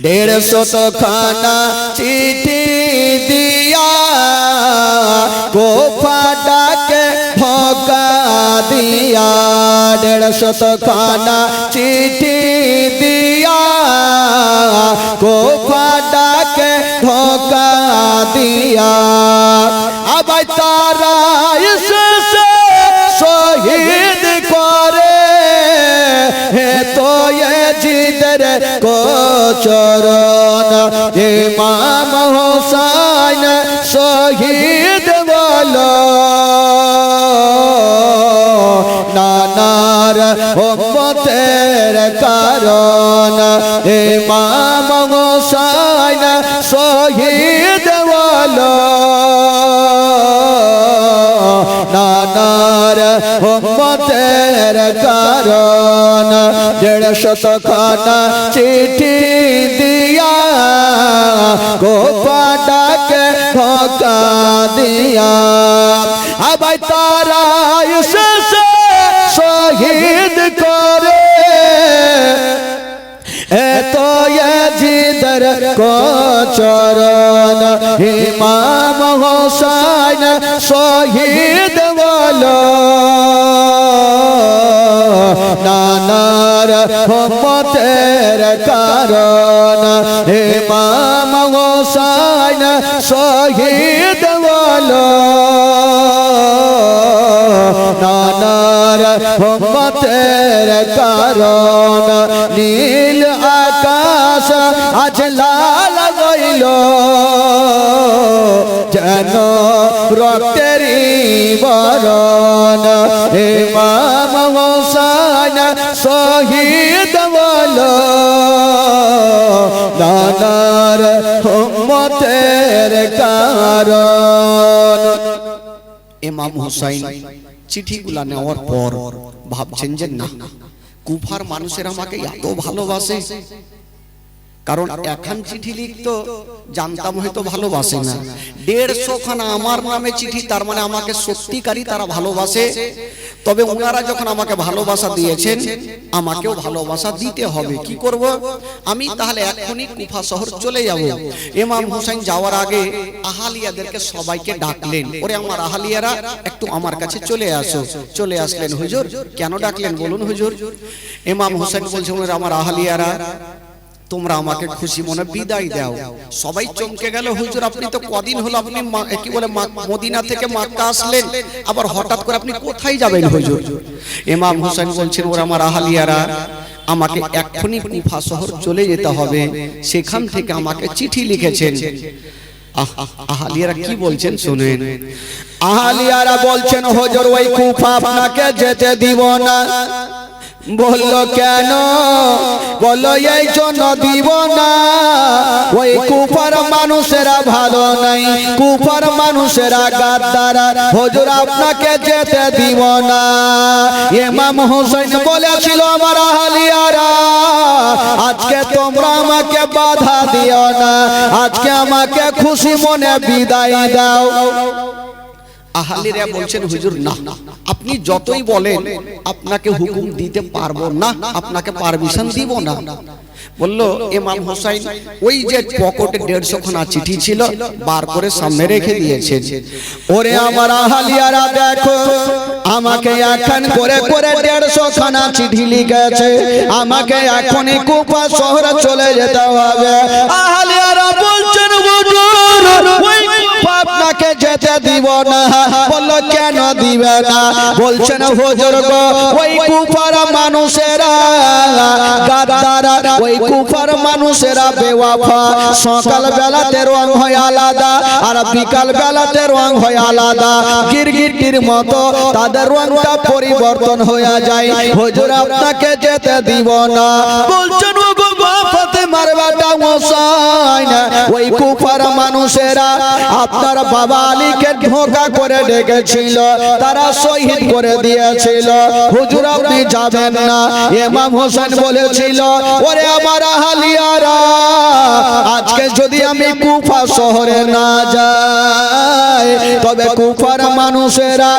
150 खाना चिट्ठी दिया कोफा डाके भोका दिया 150 खाना चिट्ठी दिया कोफा डाके भोका दिया अब तारा इससे शहीद करे है तो ये जिदर को चरण इमाम हुसैन शहीद वाला नानार उम्मतेर कारण इमाम हुसैन शहीद वाला नानार उम्मतेर कारण 150 खाना चिट्ठी दिया कोफा डाके धोखा दिया अब तारा इससे शहीद करे तो ये जिदर को चरण इमाम हुसैन शहीद वाला नानार उम्मतेर कारण इमाम हुसैन शहीद वाला नानार उम्मतेर कारण नील आकाश आज लाल गइल যেন রক্তেরি বরণ ইমাম হুসেন শহীদ বলো নানার উম্মতের কারণ ইমাম হুসাইন চিঠিগুলা নেওয়ার পর ভাবছেন যে না কুফার মানুষেরা আমাকে এত ভালোবাসে কারণ এখন চিঠি লিখতো জানতাম হয়তো ভালোবাসে না 150 খানা আমার নামে চিঠি তার মানে আমাকে সত্যিকারই তারা ভালোবাসে তবে ওনারা যখন আমাকে ভালোবাসা দিয়েছেন আমাকেও ভালোবাসা দিতে হবে কি করব আমি তাহলে এখনই কুফা শহর চলে যাব ইমাম হুসাইন যাওয়ার আগে আহলিয়াদেরকে সবাইকে ডাকলেন ওরে আমার আহলিয়ারা একটু আমার কাছে চলে আসো চলে আসলেন হুজুর কেন ডাকলেন বলুন হুজুর ইমাম হুসাইন বলছেন ওরে আমার আহলিয়ারা তোমরা আমাকে খুশি মনে বিদায় দাও সবাই চমকে গেল হুজুর আপনি তো কদিন হলো আপনি কি বলে মদিনা থেকে মক্কা আসলেন আবার হঠাৎ করে আপনি কোথায় যাবেন হুজুর ইমাম হোসেন বলছেন ওরা আমার আহলিয়ারা আমাকে এক্ষুনি কুফা শহর চলে যেতে হবে সেখান থেকে আমাকে চিঠি লিখেছেন আহলিয়ারা কি বলছেন শুনেন আহলিয়ারা বলছেন হুজুর ওই কুফা আপনাকে যেতে দিব না বললো কেন বললো এই জন্য দিব না ওই কুফার মানুষেরা ভালো নাই কুফার মানুষেরা গাদ্দার হুজুর আপনাকে যেতে দিব না ইমাম হোসেন বলেছিল আমার আহলিয়ারা আজকে তোমরা আমাকে বাধা দিও না আজকে আমাকে খুশি মনে বিদায় দাও আহলিরা বলছেন হুজুর না আপনি যতই বলেন আপনাকে হুকুম দিতে পারবো না আপনাকে পারমিশন দিব না বললো ইমাম হোসেন ওই যে পকেটে 150 খানা চিঠি ছিল বার করে সামনে রেখে দিয়েছেন ওরে আমার আহলিয়ারা দেখো আমাকে এখন করে করে 150 খানা চিঠি লিখেছে আমাকে এখনই কুফা শহরে চলে যেতে হবে আহলিয়ারা বলছেন হুজুর ওই কুফা আপনাকে যেতে দিব না বললো কেন দিবে না বলছেন হুজুর গো ওই কুফার মানুষেরা গাদ্দার ওই কুফার মানুষেরা বেওয়াফা সকাল বেলাতে রং হয় আলাদা আর বিকাল বেলাতে রং হয় আলাদা গিরগিটির মতো তাদের রংটা পরিবর্তন হয়ে যায় হুজুর আপনাকে যেতে দিব না বলছেন ওগো ফাতেমার বেটা হোসেন ওই কুফার মানুষেরা আপনার বাবা আলীকে ধোঁকা করে ডেকেছিল তারা শহীদ করে দিয়েছিল হুজুর আপনি যাবেন না ইমাম হোসেন বলেছিল ওরে আমার আহলিয়ারা আজকে যদি আমি কুফা শহরে না যাই তবে কুফার মানুষেরা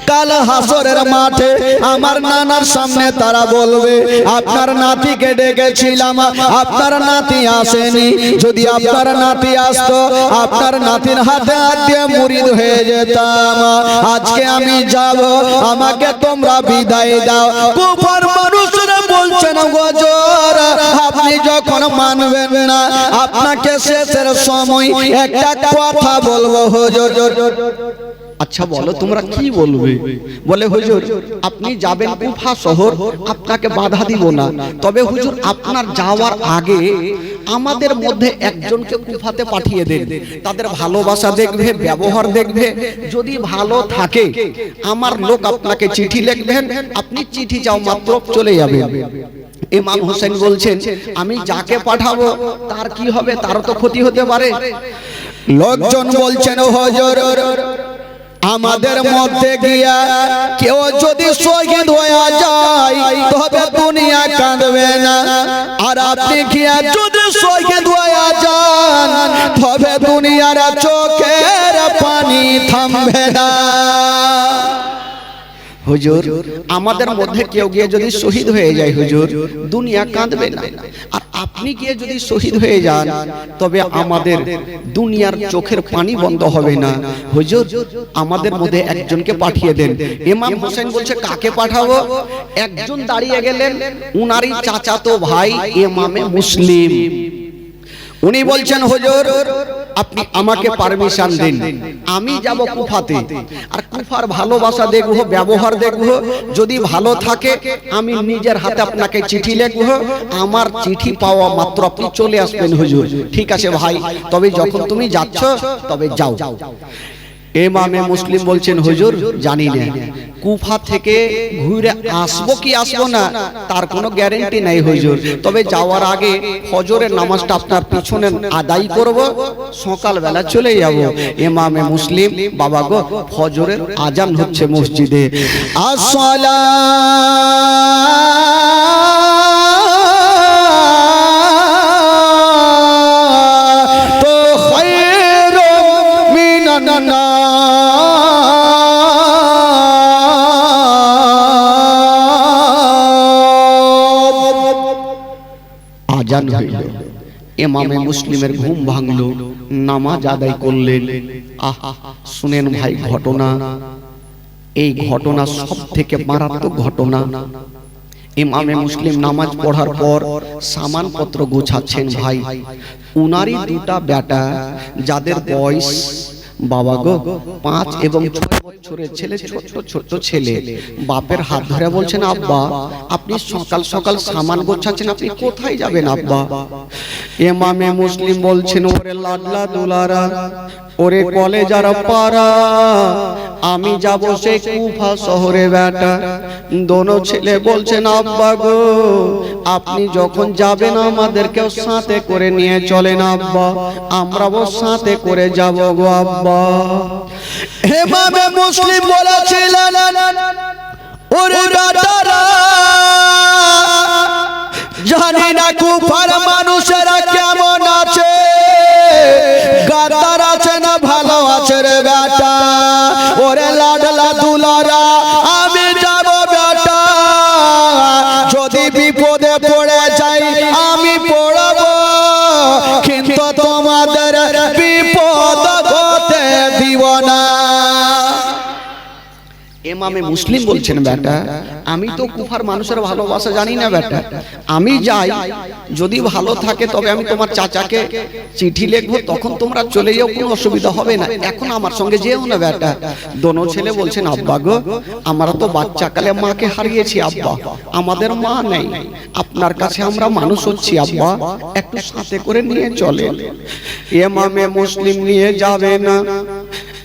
কাল হাসরের মাঠে আমার নানার সামনে তারা বলবে আপনার নাতিকে ডেকেছিলাম, আপনার নাতি আসেনি। যদি আপনার নাতি আসতো আপনার নাতির হাতে হাত দিয়ে মুরিদ হয়ে যেতাম। আজকে আমি যাব, আমাকে তোমরা বিদায় দাও। কুফার মানুষরা বলছেন হুজুর আপনি যখন মানবেন না আপনাকে শেষের সময় একটা কথা বলবো হুজুর। আচ্ছা বলো তোমরা কি বলবে? বলে হুজুর আপনি যাবেন কুফা শহর, আপনাকে বাধা দিব না, তবে হুজুর আপনার যাওয়ার আগে আমাদের মধ্যে একজনকে কুফাতে পাঠিয়ে দেন। তাদের ভালোবাসা দেখবে, ব্যবহার দেখবে, যদি ভালো থাকে আমার লোক আপনাকে চিঠি লিখবেন, আপনি চিঠি যাও মাত্র চলে যাবেন। ইমাম হোসেন বলছেন আমি যাকে পাঠাবো তার কি হবে, তারও তো ক্ষতি হতে পারে। লোকজন বলছেন হুজুর আমাদের মধ্যে গিয়া কেউ যদি শহীদ হয়ে যায় তবে দুনিয়া কাঁদবে না, আর আপনি গিয়া যদি শহীদ হয়ে যান তবে দুনিয়ার চোখের পানি থামবে না। হুজুর আমাদের মধ্যে কেউ গিয়ে যদি শহীদ হয়ে যায় হুজুর দুনিয়া কাঁদবে না, আর আপনি গিয়ে যদি শহীদ হয়ে যান তবে আমাদের দুনিয়ার চোখের পানি বন্ধ হবে না। হুজুর আমাদের মধ্যে একজনকে পাঠিয়ে দেন। ইমাম হোসেন বলছে কাকে পাঠাবো? একজন দাঁড়িয়ে গেলেন, উনারই চাচাতো ভাই ইমামে মুসলিম। উনি বলছেন হুজুর আপনি আমাকে পারমিশন দিন, আমি যাব কুফাতে, আর কুফার ভালোবাসা দেখব, ব্যবহার দেখব, যদি ভালো থাকে আমি নিজের হাতে আপনাকে চিঠি লিখব, আমার চিঠি পাওয়া মাত্র আপনি চলে আসবেন হুজুর। ঠিক আছে ভাই, তবে যখন তুমি যাচ্ছ তবে যাও। ইমামে মুসলিম বলছেন হুজুর জানি না কুফা থেকে ঘুরে আসবো কি আসবো না তার কোনো গ্যারান্টি নাই হুজুর, তবে যাওয়ার আগে ফজরের নামাজটা আপনার পিছনে আদায় করব, সকালবেলা চলে যাব। ইমামে মুসলিম বাবা গো ফজরের আজান হচ্ছে মসজিদে, আজান হইল। ইমামে মুসলিমের ঘুম ভাঙলো, নামাজ আদায় করলেন। আহা শুনেন ভাই ঘটনা, এই ঘটনা সব থেকে মারাত্মক ঘটনা। ইমামে মুসলিম নামাজ পড়ার পর সামানপত্র গোছাচ্ছেন ভাই। উনারই দুটা বেটা যাদের বয়স বাবা গো 5 এবং 6 বছরের ছেলে, ছোট ছোট ছেলে, বাপের হাত ধরে বলছেন আব্বা আপনি সকাল সকাল সামান গোছাচ্ছেন, আপনি কোথায় যাবেন আব্বা? ইমামে মুসলিম বলছেন ওরে লাডলা দুলারা, ওরে কলেজার পাড়া, আমি যাব সেই কুফা শহরে বেটা। দোনো ছেলে বলছেন আব্বা গো আপনি যখন যাবেন আমাদেরকেও সাথে করে নিয়ে চলেন আব্বা, আমরাও সাথে করে যাব গো আব্বা। ইমামে মুসলিম বলেছিলেন ওরে বেটারা জানি না কুফার মানুষেরা কেমন আছে, গাদার আছে না ভালো আছে রে বেটা, ওরে লাডলা দুলারা আমি যাব বেটা, যদি বিপদে পড়ে যাই আমি পড়ব, কিন্তু তোমাদের বিপদ হতে দিব না। ইমামে মুসলিম বলছেন বেটা আমি তো কুফার মানুষের ভালোবাসা জানি না বেটা, আমি যাই যদি ভালো থাকে তবে আমি তোমার চাচাকে চিঠি লিখবো, তখন তোমরা চলে যাও, কোনো অসুবিধা হবে না, এখন আমার সঙ্গে যেও না বেটা। দোনো ছেলে বলছেন আব্বা গো আমরা তো বাচ্চাকালে মাকে হারিয়েছি আব্বা, আমাদের মা নেই, আপনার কাছে আমরা মানুষ হচ্ছি আব্বা, একটু সাথে করে নিয়ে চলে। ইমামে মুসলিম নিয়ে যাবে না,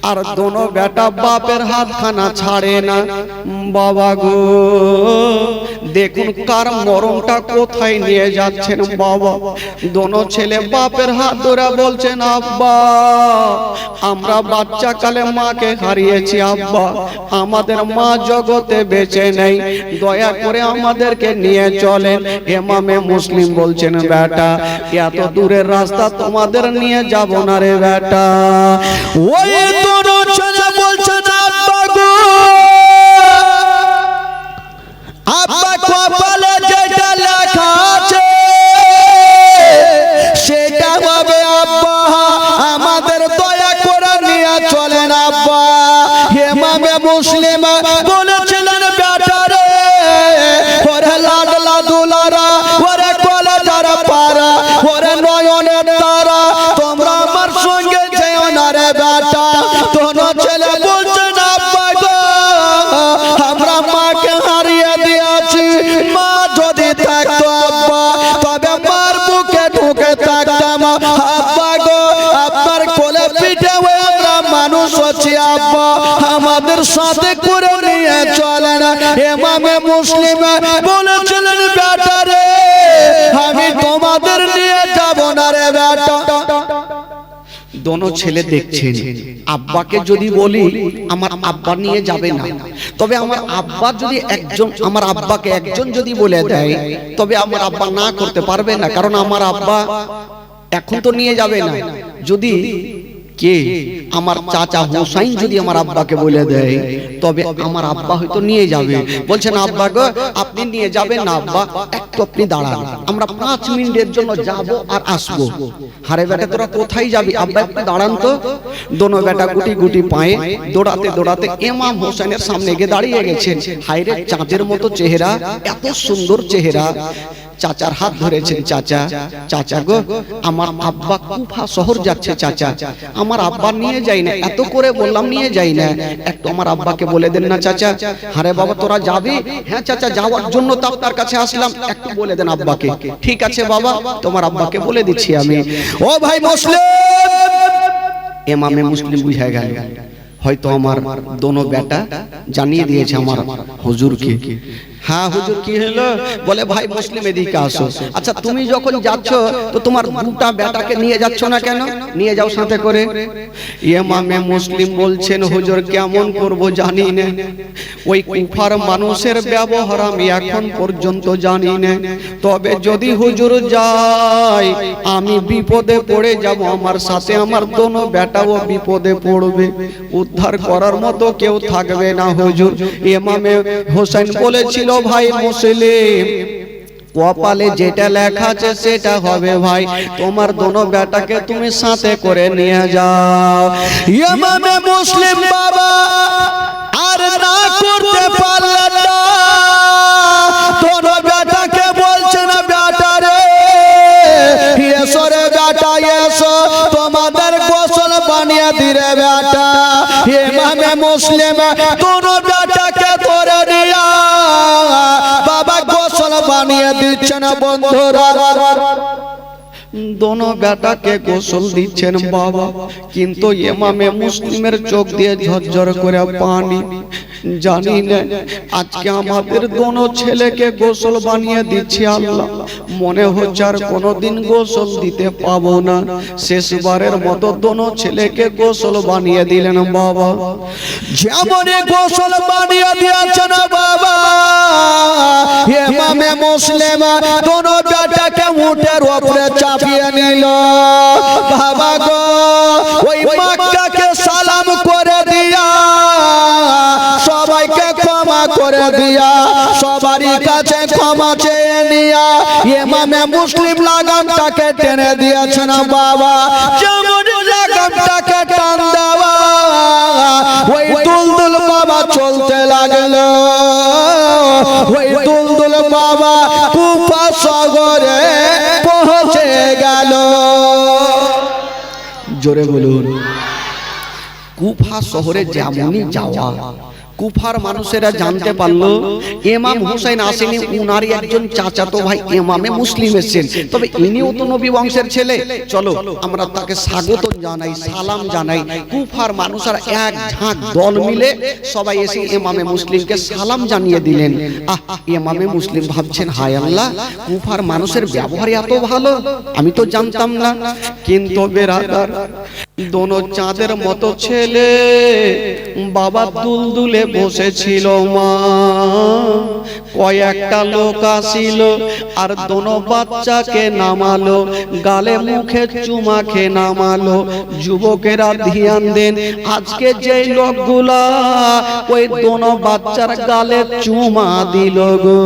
আর দোনো বেটা বাপের হাতখানা ছাড়ে না। বাবা গো দেখুন কার মরণটা কোথায় নিয়ে যাচ্ছেন বাবা। দোনো ছেলে বাপের হাত ধরে বলছেন আব্বা আমরা বাচ্চাকালে মাকে হারিয়েছি আব্বা, আমাদের মা জগতে বেঁচে নেই, দয়া করে আমাদেরকে নিয়ে চলেন। ইমামে মুসলিম বলছেন বেটা এত দূরের রাস্তা তোমাদের নিয়ে যাব না রে বেটা। ওই দোনো ছেলে বলছেন আব্বা গো চোখে তাকাতাম আব্বা গো আপনার কোলে পিঠে হয়ে আমরা মানুষ হচ্ছি আব্বা আমাদের সাথে করে নিয়ে চলেন ইমামে মুসলিম বলেছিলেন বেটা রে আমি তোমাদের নিয়ে যাব না রে বেটা দোনো ছেলে দেখছেন আব্বাকে যদি বলি আমার আব্বা নিয়ে যাবে না তবে আমার আব্বা যদি একজন আমার আব্বাকে একজন যদি বলে দেয় তবে আমার আব্বা না করতে পারবে না কারণ আমার আব্বা এখন তো নিয়ে যাবে না যদি কে আমার চাচা হোসাইন যদি আমার আব্বাকে বলে দেয় তবে আমার আব্বা হয়তো নিয়ে যাবে বলছেন আব্বা গো আপনি নিয়ে যাবেন না আব্বা একটু আপনি দাঁড়ান আমরা 5 মিনিটের জন্য যাব আর আসবো হারে বেটা তোরা কোথায় যাবি আব্বা একটু দাঁড়ান তো দোনো বেটা গুটি গুটি পায়ে দৌড়াতে দৌড়াতে ইমাম হোসেনের সামনে গিয়ে দাঁড়িয়ে গেছেন হায়রে চাঁদের মতো চেহারা এত সুন্দর চেহারা চাচার হাত ধরেছেন চাচা চাচা গো আমার আব্বা কুফা শহর যাচ্ছে চাচা আমার আব্বা নিয়ে যাই না এত করে বললাম নিয়ে যাই না একটু আমার আব্বাকে বলে দেন না চাচা আরে বাবা তোরা যাবি হ্যাঁ চাচা যাওয়ার জন্য তো আপনার কাছে আসলাম একটু বলে দেন আব্বাকে ঠিক আছে বাবা তোমার আব্বাকে বলে দিচ্ছি আমি ও ভাই মুসলিম ইমামে মুসলিম বুঝে গেল হয়তো আমার দোনো বেটা জানিয়ে দিয়েছে আমার হুজুরকে হ্যাঁ হুজুর কি হলো বলে ভাই মুসলিম এদিকে আসো আচ্ছা তুমি যখন যাচ্ছ তো তোমার দুটা বেটাকে নিয়ে যাচ্ছ না কেন নিয়ে যাও সাথে করে ইমামে মুসলিম বলছেন হুজুর কেমন করব জানি না ওই কুফার মানুষের ব্যবহার আমি এখন পর্যন্ত জানি না তবে যদি হুজুর যাই আমি বিপদে পড়ে যাব আমার সাথে আমার দোনো বেটাও বিপদে পড়বে উদ্ধার করার মতো কেউ থাকবে না হুজুর ইমামে হোসেন বলেছিল ভাই মুসলিম কপালে যেটা লেখা আছে সেটা হবে ভাই তোমার দোনো বেটাকে তুমি সাথে করে নিয়ে যাও ইমামে মুসলিম বাবা আর না করতে পারলেন না দোনো বেটাকে বলছে না বেটা রে এসো রে বেটা এসো তোমাদের গোসল বানিয়ে দিরে বেটা ইমামে মুসলিম দোনো বেটাকে ধরে নিয়ে বাবা গোসল বানিয়ে দিচ্ছেন বন্ধুরা দোনো বেটাকে গোসল দিচ্ছেন বাবা কিন্তু ইমামে মুসলিমের চোখ দিয়ে ঝরঝর করে পানি জানি না আজকে আমাদের দোনো ছেলেকে গোসল বানিয়ে দিচ্ছি আল্লাহ মনে হচ্ছে আর কোনোদিন গোসল দিতে পাবো না শেষবারের মতো দোনো ছেলেকে গোসল বানিয়ে দিলেন বাবা যেমনই গোসল বানিয়ে দিয়েছেন বাবা ইমামে মুসলিম দোনো বেটাকে উটের উপরে চাপিয়ে নিল বাবা গো ওই মক্কাকে সালাম করে দিয়া সবাইকে ক্ষমা করে দিয়া সবারই কাছে ক্ষমা চেয়ে নিয়া ইমামে মুসলিম লাগামটাকে টেনে দিয়েছেন বাবা যেমন লাগামটাকে টান দেওয়া ওই দুলদুল বাবা চলতে লাগলো ওই দুলদুল বাবা কুফা শহরে পৌঁছে গেল জোরে বলুন কুফা শহরে যেমনই যাওয়া কুফার মানুষেরা জানতে পারলো ইমাম হুসাইন আসেনি উনারই একজন চাচাতো ভাই ইমামে মুসলিম এসেছেন তবে ইনিও তো নবী বংশের ছেলে চলো আমরা তাকে স্বাগত জানাই সালাম জানাই কুফার মানুষেরা এক ঝাঁক দল মিলে সবাই এসে ইমামে মুসলিমকে সালাম জানিয়ে দিলেন ইমামে মুসলিম ভাবছেন হায় আল্লাহ কুফার মানুষের ব্যবহার এত ভালো আমি তো জানতাম না কিন্তু বেরাদার দোনো চাঁদের মতো ছেলে বাবা দুলদুলে বসেছিল মা কয়েকটা লোক আসিল আর দোনো বাচ্চাকে নামালো গালে মুখে চুমা খেয়ে নামালো যুবকেরা ধ্যান দেন আজকে যেই লোকগুলা ওই দোনো বাচ্চার গালে চুমা দিল গো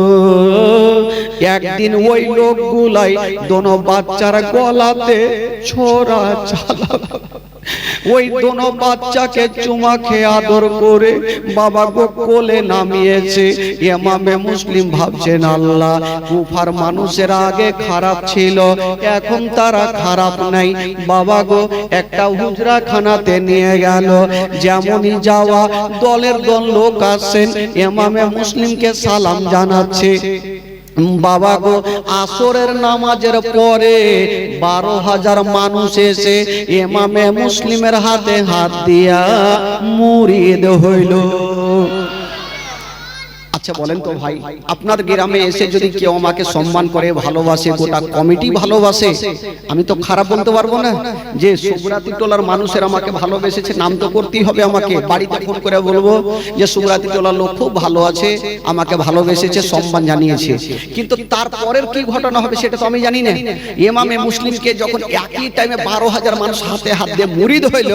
একদিন ওই লোকগুলাই দোনো বাচ্চার গলাতে ছোরা চালালো ওই দোনো বাচ্চাকে চুমা খেয়ে আদর করে বাবা গো কোলে নামিয়েছে ইমামে মুসলিম ভাবছেন আল্লাহ কুফার মানুষের আগে খারাপ ছিল এখন তারা খারাপ নাই বাবা গো একটা হুজরা খানাতে নিয়ে গেল যেমনই যাওয়া দলের দল লোক আসেন ইমামে মুসলিমকে সালাম জানাচ্ছে বাবা গো আসরের নামাজের পরে 12,000 মানুষ এসে ইমামে মুসলিমের হাতে হাত দিয়া মুরিদ হইল। আচ্ছা বলেন তো ভাই, আপনার গ্রামে এসে যদি কেউ আমাকে সম্মান করে, ভালোবাসে, গোটা কমিটি ভালোবাসে, আমি তো খারাপ বলতে পারবো না যে সুব্রাতি টোলার মানুষের আমাকে ভালোবেসেছে, নাম তো করতেই হবে আমাকে। বাড়িতে ফোন করে বলবো যে সুব্রাতি টোলার লোক খুব ভালো আছে, আমাকে ভালোবেসেছে, সম্মান জানিয়েছে। কিন্তু তারপরের কি ঘটনা হবে সেটা তো আমি জানি না। ইমামে মুসলিমকে যখন একই টাইমে 12,000 মানুষ হাতে হাত দিয়ে মুরিদ হইল,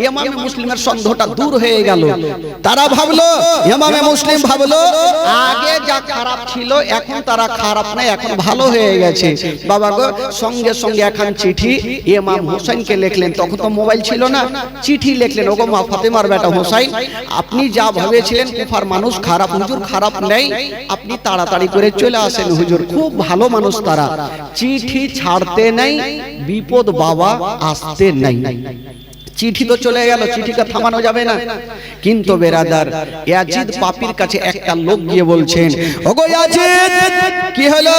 ইমামে মুসলিমের সন্দেহটা দূর হয়ে গেল। তারা ভাবলো, ইমামে মুসলিম ভাবলো আগে যা খারাপ ছিল এখন তারা খারাপ নাই, এখন ভালো হয়ে গেছে। বাবা গো সঙ্গে সঙ্গে এখন চিঠি ইমাম হোসেনকে লিখলেন। তখন তো মোবাইল ছিল না, চিঠি লিখলেন, ওগো মা ফাতেমার বেটা হোসেন, আপনি যা ভেবেছিলেন কুফার মানুষ খারাপ, হুজুর খারাপ নেই, আপনি তাড়াতাড়ি করে চলে আসেন হুজুর, খুব ভালো মানুষ তারা। চিঠি ছাড়তে নাই, বিপদ বাবা আসতে নাই। চিঠি তো চলে গেল, চিঠিটা থামানো যাবে না। কিন্তু বেরাদার ইয়াজিদ পাপির কাছে একটা লোক গিয়ে বলছেন, ওগো ইয়াজিদ কি হলো?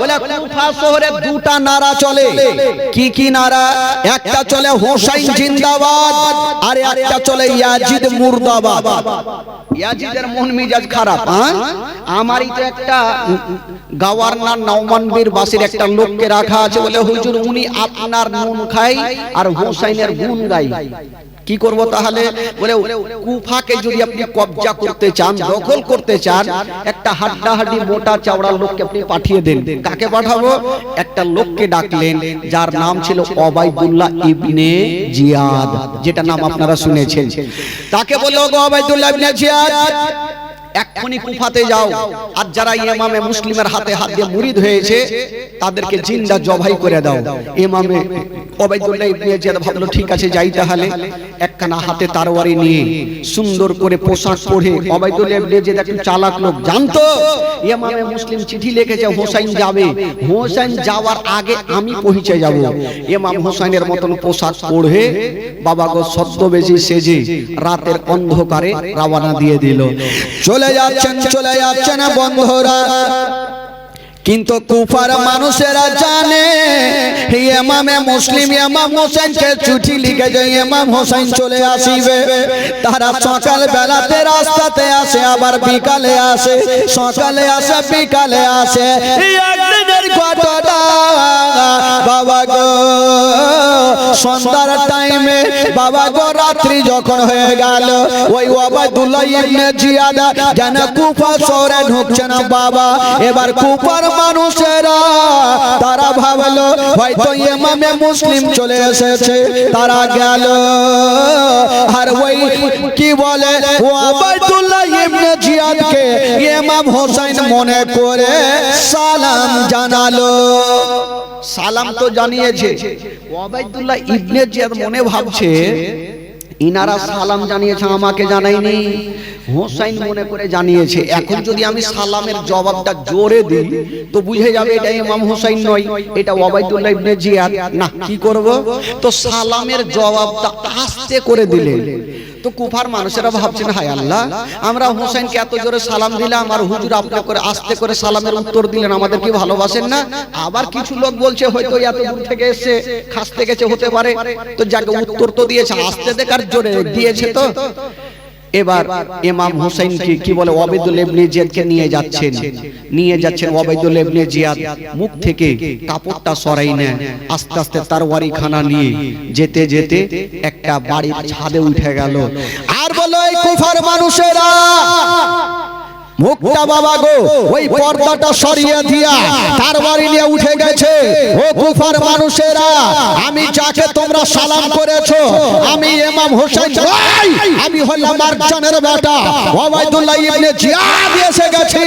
বলে কুফা শহরে দুটা নারা চলে। কি কি নারা? একটা চলে হোসাইন জিন্দাবাদ, আর একটা চলে ইয়াজিদ মুর্দাবাদ। ইয়াজিদের মন মেজাজ খারাপ। আমারই তো একটা গভর্নর নওমানবীর বাসির একটা লোককে রাখা আছে, বলে হুজুর উনি আপনার নুন খায় আর হোসাইনের গুণ গায়, কি করব তাহলে? বলে কুফাকে যদি আপনি কবজা করতে চান, দখল করতে চান, একটা হাড্ডাহাড্ডি মোটা চাওড়া লোককে আপনি পাঠিয়ে দেন। কাকে পাঠাবো? একটা লোককে ডাকলেন যার নাম ছিল ওবাইদুল্লাহ ইবনে জিয়াদ, যেটা নাম আপনারা শুনেছেন। তাকে বলল, ওগো ওবাইদুল্লাহ ইবনে জিয়াদ, এক্ষুনি কুফাতে যাও, আর যারা ইমামে মুসলিমের হাতে হাত দিয়ে মুরিদ হয়েছে তাদেরকে জিন্দা জবাই করে দাও। ইমামে ওবাইদুল্লাহ ইবনে জিয়াদ ভাবলো ঠিক আছে যাই তাহলে। একখানা হাতে তরবারি নিয়ে সুন্দর করে পোশাক পরে, ওবাইদুল্লাহ ইবনে জিয়াদ একটু চালাক লোক, জানতো ইমামে মুসলিম চিঠি লিখেছে হোসেন যাবে, হোসেন যাওয়ার আগে আমি পৌঁছে যাব। ইমাম হোসেনের মতন পোশাক পরে বাবা গো ছদ্মবেশী সেজে রাতের অন্ধকারে রওনা দিয়ে দিল। চলে যাচ্ছেন বন্ধুরা, কিন্তু কুফার মানুষেরা জানে ইমামে মুসলিম ইমাম হোসেনকে চিঠি লিখেছে ইমাম হোসেন চলে আসিবে। তারা সকাল বেলাতে রাস্তাতে আসে, আবার বিকালে আসে, সকালে আসে বিকালে আসে। একদিনের ঘটনা বাবা গো, সন্ধ্যার টাইমে বাবা গো রাত্রি যখন হয়ে গেল, ওই ওবাইদুল্লাহ ইবনে জিয়াদ যেন কুফা শহরে ঢুকছে না বাবা। এবার কুফার মানুষেরা তারা ভাবলো হয়তো ইমামে মুসলিম চলে এসেছে, তারা গেল আর ওই কি বলে ওবাইদুল্লাহ ইবনে জিয়াদকে ইমাম হোসেন মনে করে সালাম জানালো। সালাম তো জানিয়েছে, ওবাইদুল্লাহ ইবনে জিয়াদ মনে ভাবছে ইনারা সালাম জানিয়েছে আমাকে জানায়নি, হোসেন মনে করে জানিয়েছে। এখন যদি আমি সালামের জবাবটা জোরে দিই তো বুঝে যাবে এটা ইমাম হোসেন নয়, এটা ওবাইদুল্লাহ ইবনে জিয়াদ। না কি করব? তো সালামের জবাবটা আস্তে করে দিলেন। তো কুফার মানুষেরা ভাবছেন হায় আল্লাহ, আমরা হোসেনকে এত জোরে সালাম দিলাম আর হুজুর আপনি করে আস্তে করে সালামের উত্তর দিলেন, আমাদের কি ভালোবাসেন না? আবার কিছু লোক বলছে হয়তো এত দূর থেকে এসে খাসতে গেছে, হতে পারে। তো যাকে উত্তর তো দিয়েছে, আস্তে দেখার জোরে দিয়েছে। তো এবার ইমাম হোসেন কি বলে ওবাইদুল্লাহ ইবনে জিয়াদকে নিয়ে যাচ্ছেন। ওবাইদুল্লাহ ইবনে জিয়াদ মুখ থেকে কাপড়টা সরাই নেন, আস্তে আস্তে তরবারি খানা নিয়ে যেতে যেতে একটা বাড়ির ছাদে উঠে গেল। আর বলো এই কুফার মানুষেরা মুখটা বাবা গো ওই পর্দাটা সরিয়ে দিয়া তরবারি নিয়ে উঠে গেছে। ও কুফার মানুষেরা, আমি যাকে তোমরা সালাম করেছো আমি ইমাম হোসেন, আমি হলাম মারজানের বেটা ওবাইদুল্লাহ ইবনে জিয়াদ এসে গেছি।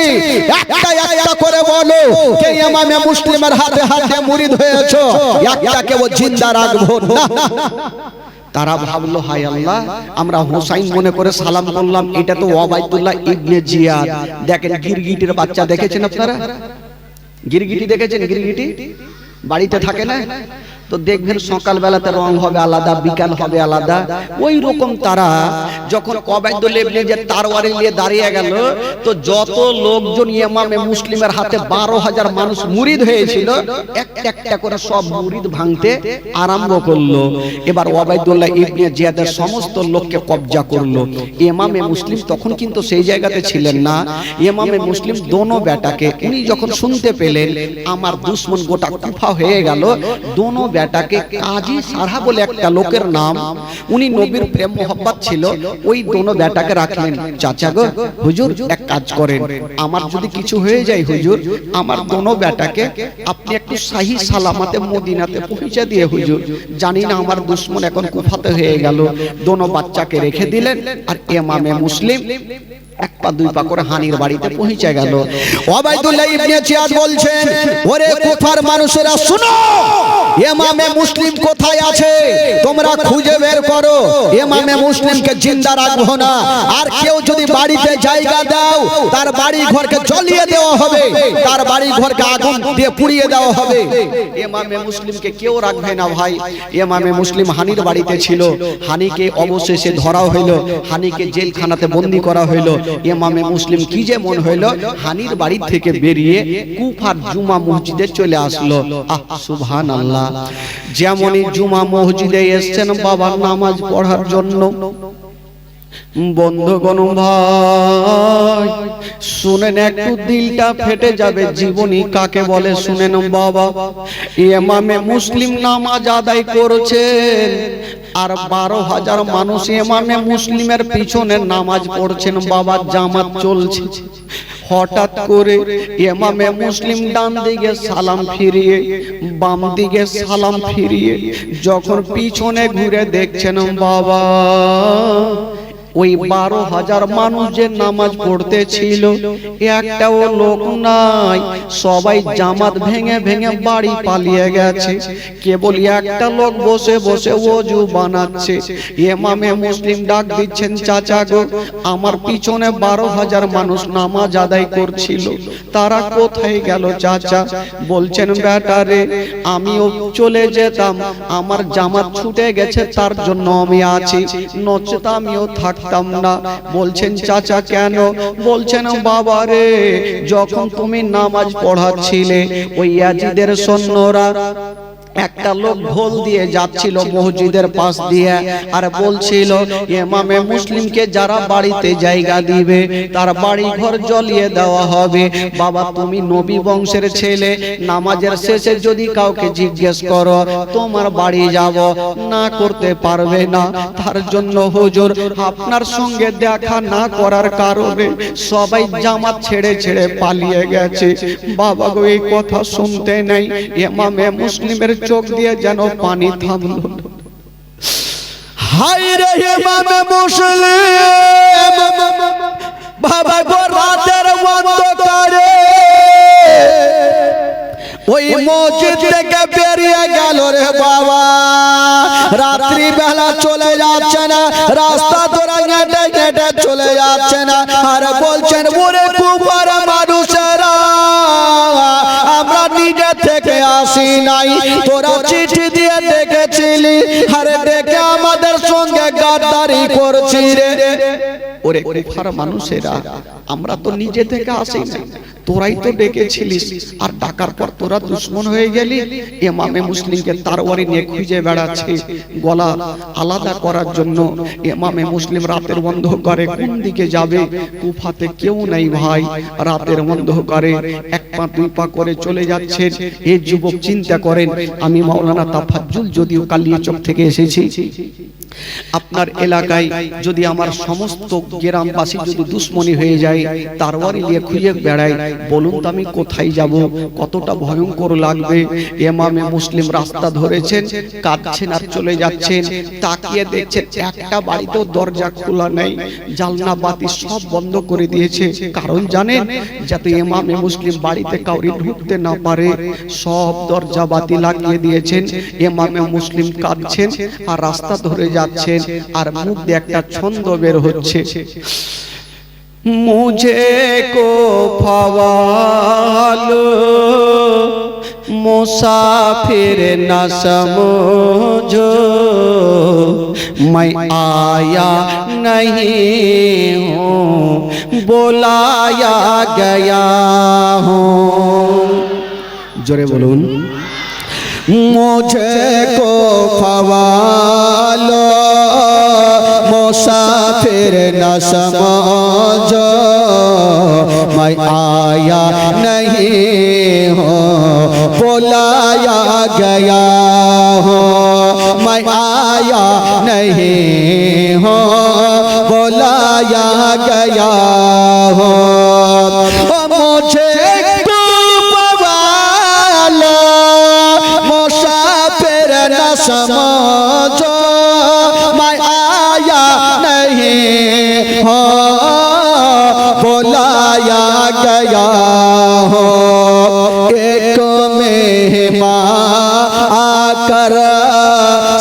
একটা একটা করে বলো কে ইমামে মুসলিমের হাতে হাতে মুরিদ হয়েছো, একটাকে ও জিন্দা রাখবো না। তারা ভাবলো হায় আল্লাহ, আমরা হোসেন মনে করে সালাম করলাম, এটা তো ওবাইদুল্লাহ ইবনে জিয়াদ। দেখেন গিরগিটির বাচ্চা দেখেছেন আপনারা? গিরগিটি দেখেছেন? গিরগিটি বাড়িতে থাকে না? তো দেখবেন সকালবেলাতে রং হবে আলাদা, বিকাল হবে আলাদা। ওই রকম তারা যখন ওবায়দুল ইবনে যে তারওয়ারি নিয়ে দাঁড়িয়ে গেল, তো যত লোকজন ইমামে মুসলিমের হাতে 12,000 মানুষ মুরিদ হয়েছিল, একটা একটা করে সব মুরিদ ভাঙতে আরম্ভ করলো। এবার ওবায়দুল্লাহ ইবনে জিয়াদের সমস্ত লোককে কবজা করলো। ইমামে মুসলিম তখন কিন্তু সেই জায়গাতে ছিলেন না। ইমামে মুসলিম দোনো বেটাকে উনি যখন শুনতে পেলেন আমার দুশমন গোটা কুফা হয়ে গেল, দোনো বেটাকে কাজী সারহা বলে একটা লোকের নাম, উনি নবীর প্রেম মোহব্বত ছিল, ওই দোনো বেটাকে রাখলেন। চাচা গো হুজুর এক কাজ করেন, আমার যদি কিছু হয়ে যায় হুজুর, আমার দোনো বেটাকে আপনি একটু সহি সালামতে মদিনাতে পৌঁছে দিয়ে হুজুর, জানি না আমার দুশমন এখন কুফাতে হয়ে গেল। দোনো বাচ্চাকে রেখে দিলেন, আর ইমামে মুসলিম এক পা দুই পা করে হানির বাড়িতে পৌঁছে গেল। ওবায়দুল্লাহ ইবনে জিয়াদ বলছেন, ওরে কুফার মানুষেরা শুনো, ইমামে মুসলিম কোথায় আছে তোমরা খুঁজে বের করো। ইমামে মুসলিমকে জিন্দা রাখবো না, আর কেউ যদি বাড়িতে জায়গা দাও তার বাড়ি ঘরকে জ্বালিয়ে দেওয়া হবে, তার বাড়ি ঘরকে আগুন দিয়ে পুড়িয়ে দেওয়া হবে। ইমামে মুসলিমকে কেউ রাখবে না ভাই। ইমামে মুসলিম হানির বাড়িতে ছিল, হানিকে অবশেষে ধরা হইল, হানিকে জেলখানাতে বন্দী করা হইল। ইমামে মুসলিম কি যে মন হইল, হানির বাড়ি থেকে বেরিয়ে কুফার জুমা মসজিদে চলে আসলো। আহ সুবহানাল্লাহ। যেমনই জুমা মসজিদে এসেছেন বাবার নামাজ পড়ার জন্য, বন্ধুগণ ভাই শুনেন, একটু দিলটা ফেটে যাবে। জীবনী কাকে বলে শুনেন বাবা। ইমামে মুসলিম নামাজ আদায় করেছেন, আর 12,000 মানুষ ইমামে মুসলিমের পিছনে নামাজ পড়ছেন বাবা, জামাত চলছে। হঠাৎ করে ইমামে মুসলিম ডান দিকে সালাম ফিরিয়ে, বাম দিকে সালাম ফিরিয়ে যখন পিছনে ঘুরে দেখছেন বাবা, ওই 12,000 মানুষ যে নামাজ পড়তে ছিল একটাও লোক নাই, সবাই জামাত ভেঙে ভেঙে বাড়ি পালিয়ে গেছে। কেবল একটা লোক বসে বসে ওযু বানাচ্ছে। ইমামে মুসলিম ডাক দিচ্ছেন, চাচা গো আমার পিছনে 12,000 মানুষ নামাজ আদায় করছিল, তারা কোথায় গেল চাচা? বলছেন বেটা রে, আমিও চলে যেতাম, আমার জামাত ছুটে গেছে তার জন্য আমি আছি, নচেত আমিও থাকতাম না। বলছেন চাচা কেন? বলছেন বাবা রে, যখন তুমি নামাজ পড়াচ্ছিলে ওই ইয়াজিদের সৈন্যরা একটা লোক ঢোল দিয়ে যাচ্ছিল মসজিদের পাশ দিয়ে, আর বলছিল ইমামে মুসলিমকে যারা বাড়িতে জায়গা দিবে তার বাড়ি ঘর জ্বালিয়ে দেওয়া হবে। বাবা তুমি নবী বংশের ছেলে, নামাজের শেষে যদি কাউকে জিজ্ঞেস করো তোমার বাড়ি যাব না করতে পারবে না। তার জন্য হুজুর আপনার সঙ্গে দেখা না করার কারণে সবাই জামাত ছেড়ে ছেড়ে পালিয়ে গেছে। বাবা গো এই কথা শুনতে নাই ইমামে মুসলিমের চোখ দিয়ে যেন পানি থামলো। হায় রে ইমামে মুসলিম, বাবা গো রাতের অন্ধকারে ওই মসজিদ থেকে বেরিয়ে গেল রে বাবা। রাত্রি বেলা চলে যাচ্ছে না, রাস্তা ধরে হেঁটে হেঁটে চলে যাচ্ছে না, আর বলছেন ওরে কুফার মানুষেরা আমরা নিজে থেকে আসি নাই, তোরা চিঠি দিয়ে ডেকেছিলি, আরে ডেকে আমাদের সঙ্গে গাদ্দারি করছি রে। ওরে কুফার মানুষেরা আমরা তো নিজে থেকে আসি না, তোরাই তো ডেকেছিলিস, আর ডাকার পর তোরা দুশমন হয়ে গেলি। ইমামে মুসলিমকে তারওয়ারি নিয়ে খুঁজে বেড়াচ্ছে গলা আলাদা করার জন্য। ইমামে মুসলিম রাতের অন্ধকারে কোন দিকে যাবে? কুফাতে কেউ নাই ভাই, রাতের অন্ধকারে এক পা দুই পা করে চলে যাচ্ছেন। এই যুবক চিন্তা করেন, আমি মাওলানা তাফাজ্জুল যদিও কালিয়াচক থেকে এসেছি, আপনার এলাকায় যদি আমার সমস্ত গ্রামবাসী যদি দুশ্মনী হয়ে যায়, তারওয়ারি নিয়ে খুঁজে বেড়ায়, বলুন তো আমি কোথায় যাব? কতটা ভয়ঙ্কর লাগবে। ইমামে মুসলিম রাস্তা ধরেছেন, কাঁদছেন আর চলে যাচ্ছেন। তাকিয়ে দেখছেন একটা বাড়িতেও দরজা খোলা নেই, জানলা বাতি সব বন্ধ করে দিয়েছে। কারণ জানেন, যাতে ইমামে মুসলিম বাড়িতে কাউরি ঢুকতে না পারে সব দরজা বাতি লাগিয়ে দিয়েছেন। ইমামে মুসলিম কাঁদছেন আর রাস্তা ধরে যাচ্ছেন, আর মুখ দিয়ে একটা ছন্দ বের হচ্ছে, मुझे को फवालो मुसाफिर न समझो, मैं आया नहीं हूँ, बुलाया गया हूँ। जोरे बोलून। मुझे को खवालो मुसाफिर न समझो, मैं आया नहीं हूँ, बुलाया गया हूँ। मैं आया नहीं हूँ, बुलाया गया हूँ। मुझे समझो, मैं आया नहीं हो, बुलाया गया हो। एक मेहमान आकर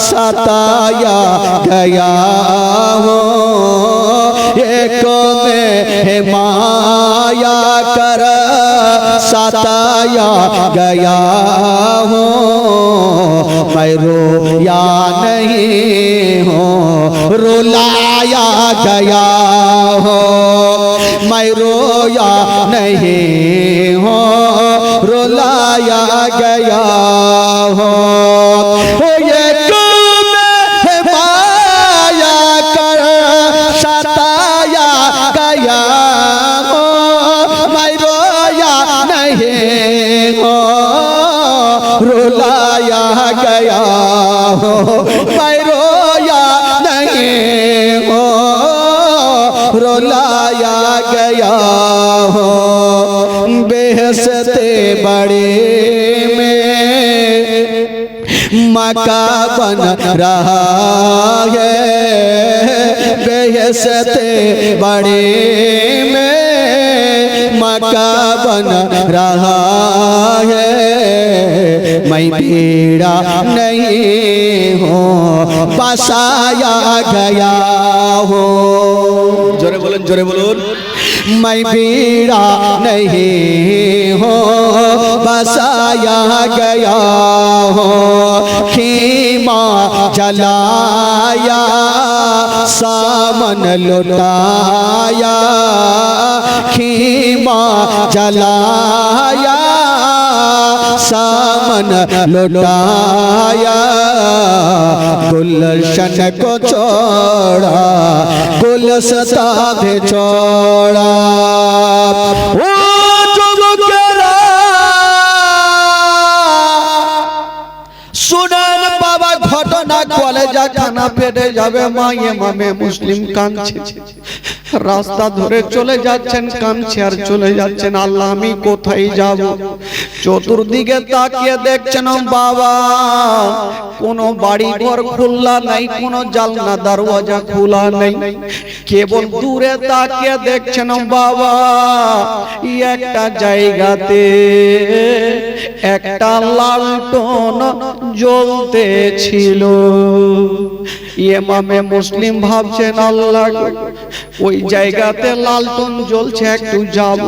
सताया गया हो, एक मेहमान आकर सताया गया हो। मैं रोया नहीं हूँ, रुलाया गया हो। मैं रोया नहीं हूँ, रुलाया गया हो। एक माया कर सताया गया हो, मैं रोया नहीं हूँ, रुलाया गया हो। मैं रोया नहीं हो, रुलाया गया हो। बेहसते बड़े में मका बन रहा है, बेहसते बड़े में मका बन रहा है। मैं पीड़ा नहीं हूँ, बसाया गया हूँ। जोरे बोलन, जोरे बोलन। मैं पीड़ा नहीं हूँ, बसाया गया हूँ। खीमा जलाया, सामन लुटाया, खीमा जलाया, सामन लुटाया। गुलशन को छोड़ा, गुलस्ता भी छोड़ा। ओ जुगरा सुनन बाबा घटना कलेजा खाना পেটে যাবে। মা ইমামে মুসলিম কাঁদছে, রাস্তা ধরে চলে যাচ্ছেন, কাঁদছে আর চলে যাচ্ছেন। আল্লাহ আমি কোথায় যাব? চতুর্দিকে তাকিয়ে দেখছেন বাবা কোনো বাড়ি ঘর খোলা নাই, কোনো জানলা দরওয়াজা খোলা নাই। কেবল দূরে তাকিয়ে দেখছেন বাবা একটা জায়গাতে একটা লালটন জ্বলতেছিল। ইমামে মুসলিম ভাবছেন আল্লাহ ওই জায়গাতে লালটন জ্বলছে, একটু যাব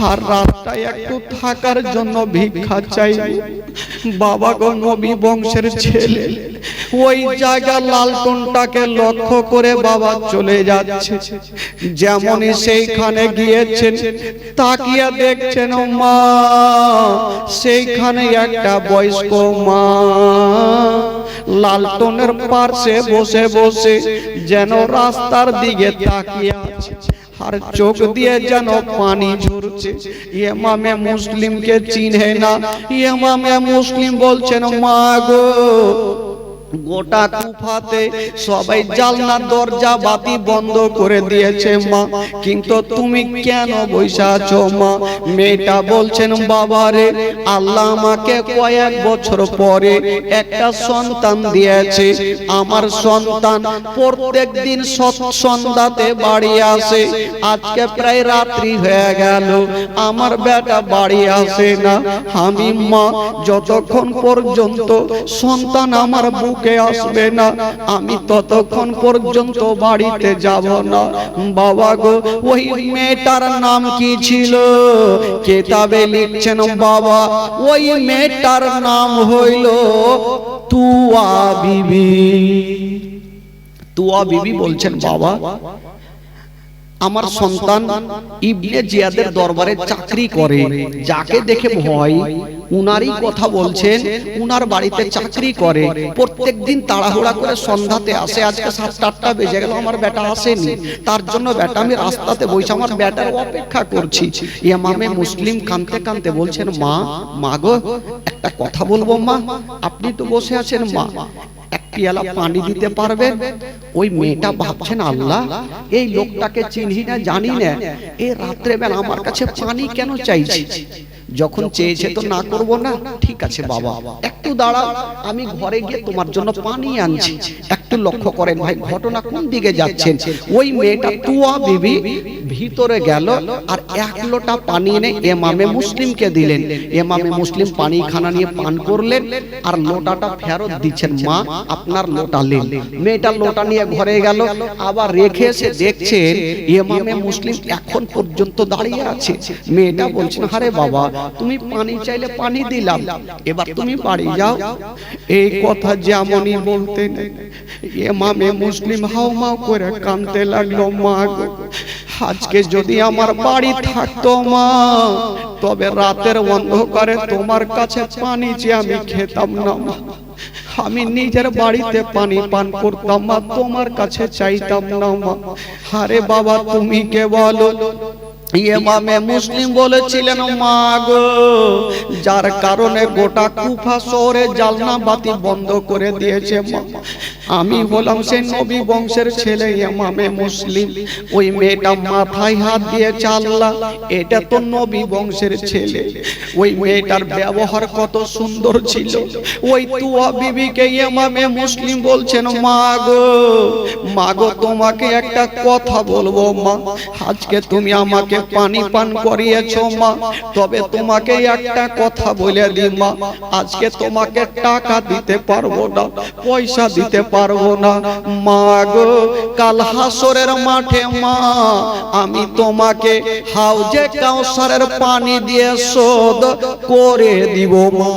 আর রাতটায় একটু থাকার জন্য ভিক্ষা চাই। বাবা গো নবী বংশের ছেলে, ওই জায়গা লালটনটাকে লক্ষ্য করে বাবা চলে যাচ্ছে। যেমনই সেইখানে গিয়েছেন তাকিয়ে দেখছেন মা, সেইখানে একটা বয়স্ক মা লালটনের পাশে বসে বসে যেন রাস্তার দিকে তাকিয়ে আছে, আর চোখ দিয়ে যেন পানি ঝরছে। ইমামে মুসলিমকে চিনে না। ইমামে মুসলিম বলছেন মা গো, গোটা কুফাতে সবাই জানলা দরজা বাতি বন্ধ করে দিয়েছে মা, কিন্তু তুমি কেন বসে আছো মা? মেয়েটা বলছেন বাবা রে, আল্লাহ আমাকে কয়েক বছর পরে একটা সন্তান দিয়েছে। আমার সন্তান প্রত্যেক দিন সন্ধ্যাতে বাড়ি আসে। আজকে প্রায় রাত্রি হয়ে গেল, আমার বেটা বাড়ি আসে না। আমি মা যতক্ষণ পর্যন্ত সন্তান আমার বুক ঢুকে আসবে না, আমি ততক্ষণ পর্যন্ত বাড়িতে যাব না। বাবা গো, ওই মেয়েটার নাম কি ছিল? কেতাবে লিখছেন বাবা, ওই মেয়েটার নাম হইল তুয়া বিবি। তুয়া বিবি বলছেন, বাবা আমার সন্তান ইবনে জিয়াদের দরবারে চাকরি করে, যাকে দেখে ভয়, উনারই কথা বলছেন, উনার বাড়িতে চাকরি করে, প্রত্যেকদিন তাড়াহুড়া করে সন্ধ্যাতে আসে। আজকে 7-8টা বেজে গেল, আমার বেটা আসেনি, তার জন্য বেটা আমি রাস্তাতে বসে আমার বেটার অপেক্ষা করছি। ইমামে মুসলিম কাঁদতে কাঁদতে বলছেন, মা গো, একটা কথা বলবো মা, আপনি তো বসে আছেন, মা এক পিয়ালা পানি দিতে পারবেন? ওই মেয়েটা ভাবছেন, আল্লাহ, এই লোকটাকে চিনি না, জানি না, এই রাত্রে বেলা আমার কাছে পানি কেন চাইছে? যখন চেয়েছে তো না করব না। ঠিক আছে বাবা, একটু দাঁড়াও, আমি ঘরে গিয়ে তোমার জন্য পানি আনছি। একটু লক্ষ্য করেন ভাই, ঘটনা কোন দিকে যাচ্ছেন। ওই মেয়েটা তুয়া বিবি ভিতরে গেল আর 1 লোটা পানি এনে ইমামে মুসলিমকে দিলেন। ইমামে মুসলিম পানি খানা নিয়ে পান করলেন আর লোটাটা ফেরত দিচ্ছেন, মা আপনার লোটা নেন। মেয়েটা লোটা নিয়ে ঘরে গেল, আবার রেখে এসে দেখছেন ইমামে মুসলিম এখন পর্যন্ত দাঁড়িয়ে আছে। মেয়েটা বলছেন, আরে বাবা, তুমি পানি চাইলে পানি দিলাম, এবার তুমি বাড়ি যাও। এই কথা যেমনই বলতেন, ইমামে মুসলিম হাউমাউ করে কাঁদতে লাগলো, মা গো, আজকে যদি আমার বাড়ি থাকতো মা, তবে রাতের অন্ধকারে তোমার কাছে পানি চেয়ে আমি খেতাম না মা, আমি নিজের বাড়িতে পানি পান করতাম মা, তোমার কাছে চাইতাম না মা। আরে বাবা, তুমি কে বলো? ইমামে মুসলিম বলেছিলেন, মা গো, যার কারণে গোটা কুফা শহরে জালনা বাতি বন্ধ করে দিয়েছে মা, আমি হলাম সেই নবী বংশের ছেলে ইমামে মুসলিম। ওই মেয়েটা মাথায় হাত দিয়েছে, আল্লাহ, এটা তো নবী বংশের ছেলে। ওই মেয়েটার ব্যবহার কত সুন্দর ছিল। ওই তুয়া বিবিকে ইমামে মুসলিম বলছেন, মা গো, তোমাকে একটা কথা বলবো মা, আজকে তুমি আমাকে পানি পান করিয়েছো মা, তবে তোমাকে একটা কথা বলে দিই মা, আজকে তোমাকে টাকা দিতে পারবো না, পয়সা দিতে পারবো না মা গো, কাল হাসরের মাঠে মা আমি তোমাকে হাউজে কাউসারের পানি দিয়ে শোধ করে দিব মা,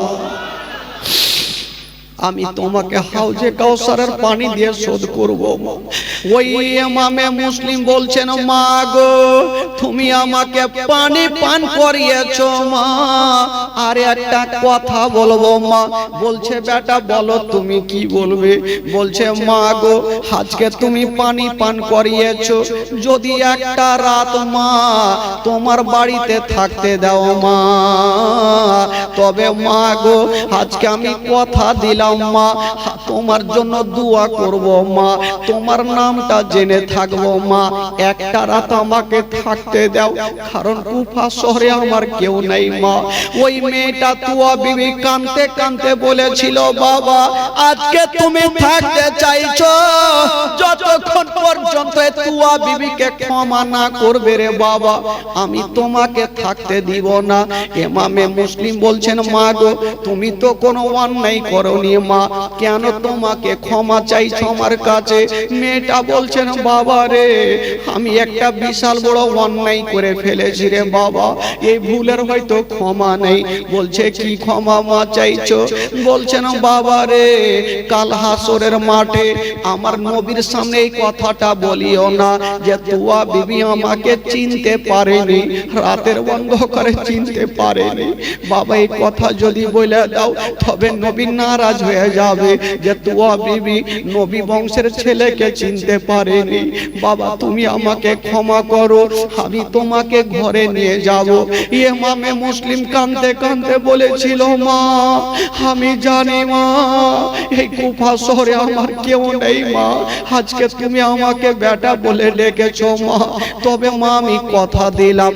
আমি তোমাকে হাউজে কাউসারের পানি দিয়ে শোধ করব। ওই ইমামে মুসলিম বলছেন, মা গো, তুমি আমাকে পানি পান করিয়েছো মা, আর একটা কথা বলবো মা। বলছে, বেটা বলো তুমি কি বলবে? বলছে, মা গো, আজকে তুমি পানি পান করিয়েছো, যদি একটা রাত মা তোমার বাড়িতে থাকতে দাও মা, তবে মা গো, আজকে আমি কথা দিলাম মা, তোমার জন্য দোয়া করব মা, তোমার নামটা জেনে থাকবো মা, একটা রাত আমাকে থাকতে দাও, কারণ কুফা শহরে আমার কেউ নেই মা। ওই মেয়েটা তুয়া বিবি কাঁদতে কাঁদতে বলেছিল, বাবা, আজকে তুমি থাকতে চাইছো, যতক্ষণ পর্যন্ত তুয়া বিবিকে ক্ষমা না করবে রে বাবা, আমি তোমাকে থাকতে দিব না। ইমামে মুসলিম বলছেন, মা গো, তুমি তো কোনো অন্যায় করনি মা, কেন তোমাকে ক্ষমা চাইছো আমার কাছে? মেয়েটা বলছেন, বাবা রে, আমি একটা বিশাল বড় অন্যায় করে ফেলেছি রে বাবা, এই ভুলের হয়তো ক্ষমা নেই। বলছে, কি ক্ষমা মা চাইছো? বলছেন, বাবা রে, কাল হাসরের মাঠে আমার নবীর সামনে এই কথাটা বলিও না যে তুয়া বিবি আমাকে চিনতে পারেনি, রাতের অন্ধকারে চিনতে পারেনি। বাবা, এই কথা যদি বলে দাও, তবে নবী নারাজ হয়ে যাবে যে তুয়া বিবি নবী বংশের ছেলেকে চিনতে পারেনি। বাবা, তুমি আমাকে ক্ষমা করো, আমি তোমাকে ঘরে নিয়ে যাব। ইমামে মুসলিম কাঁদতে কাঁদতে বলেছিল, মা আমি জানি মা, এই কুফা শহরে আমার কেউ নেই মা, আজকে তুমি আমাকে বেটা বলে ডেকেছো মা, তবে মা আমি কথা দিলাম,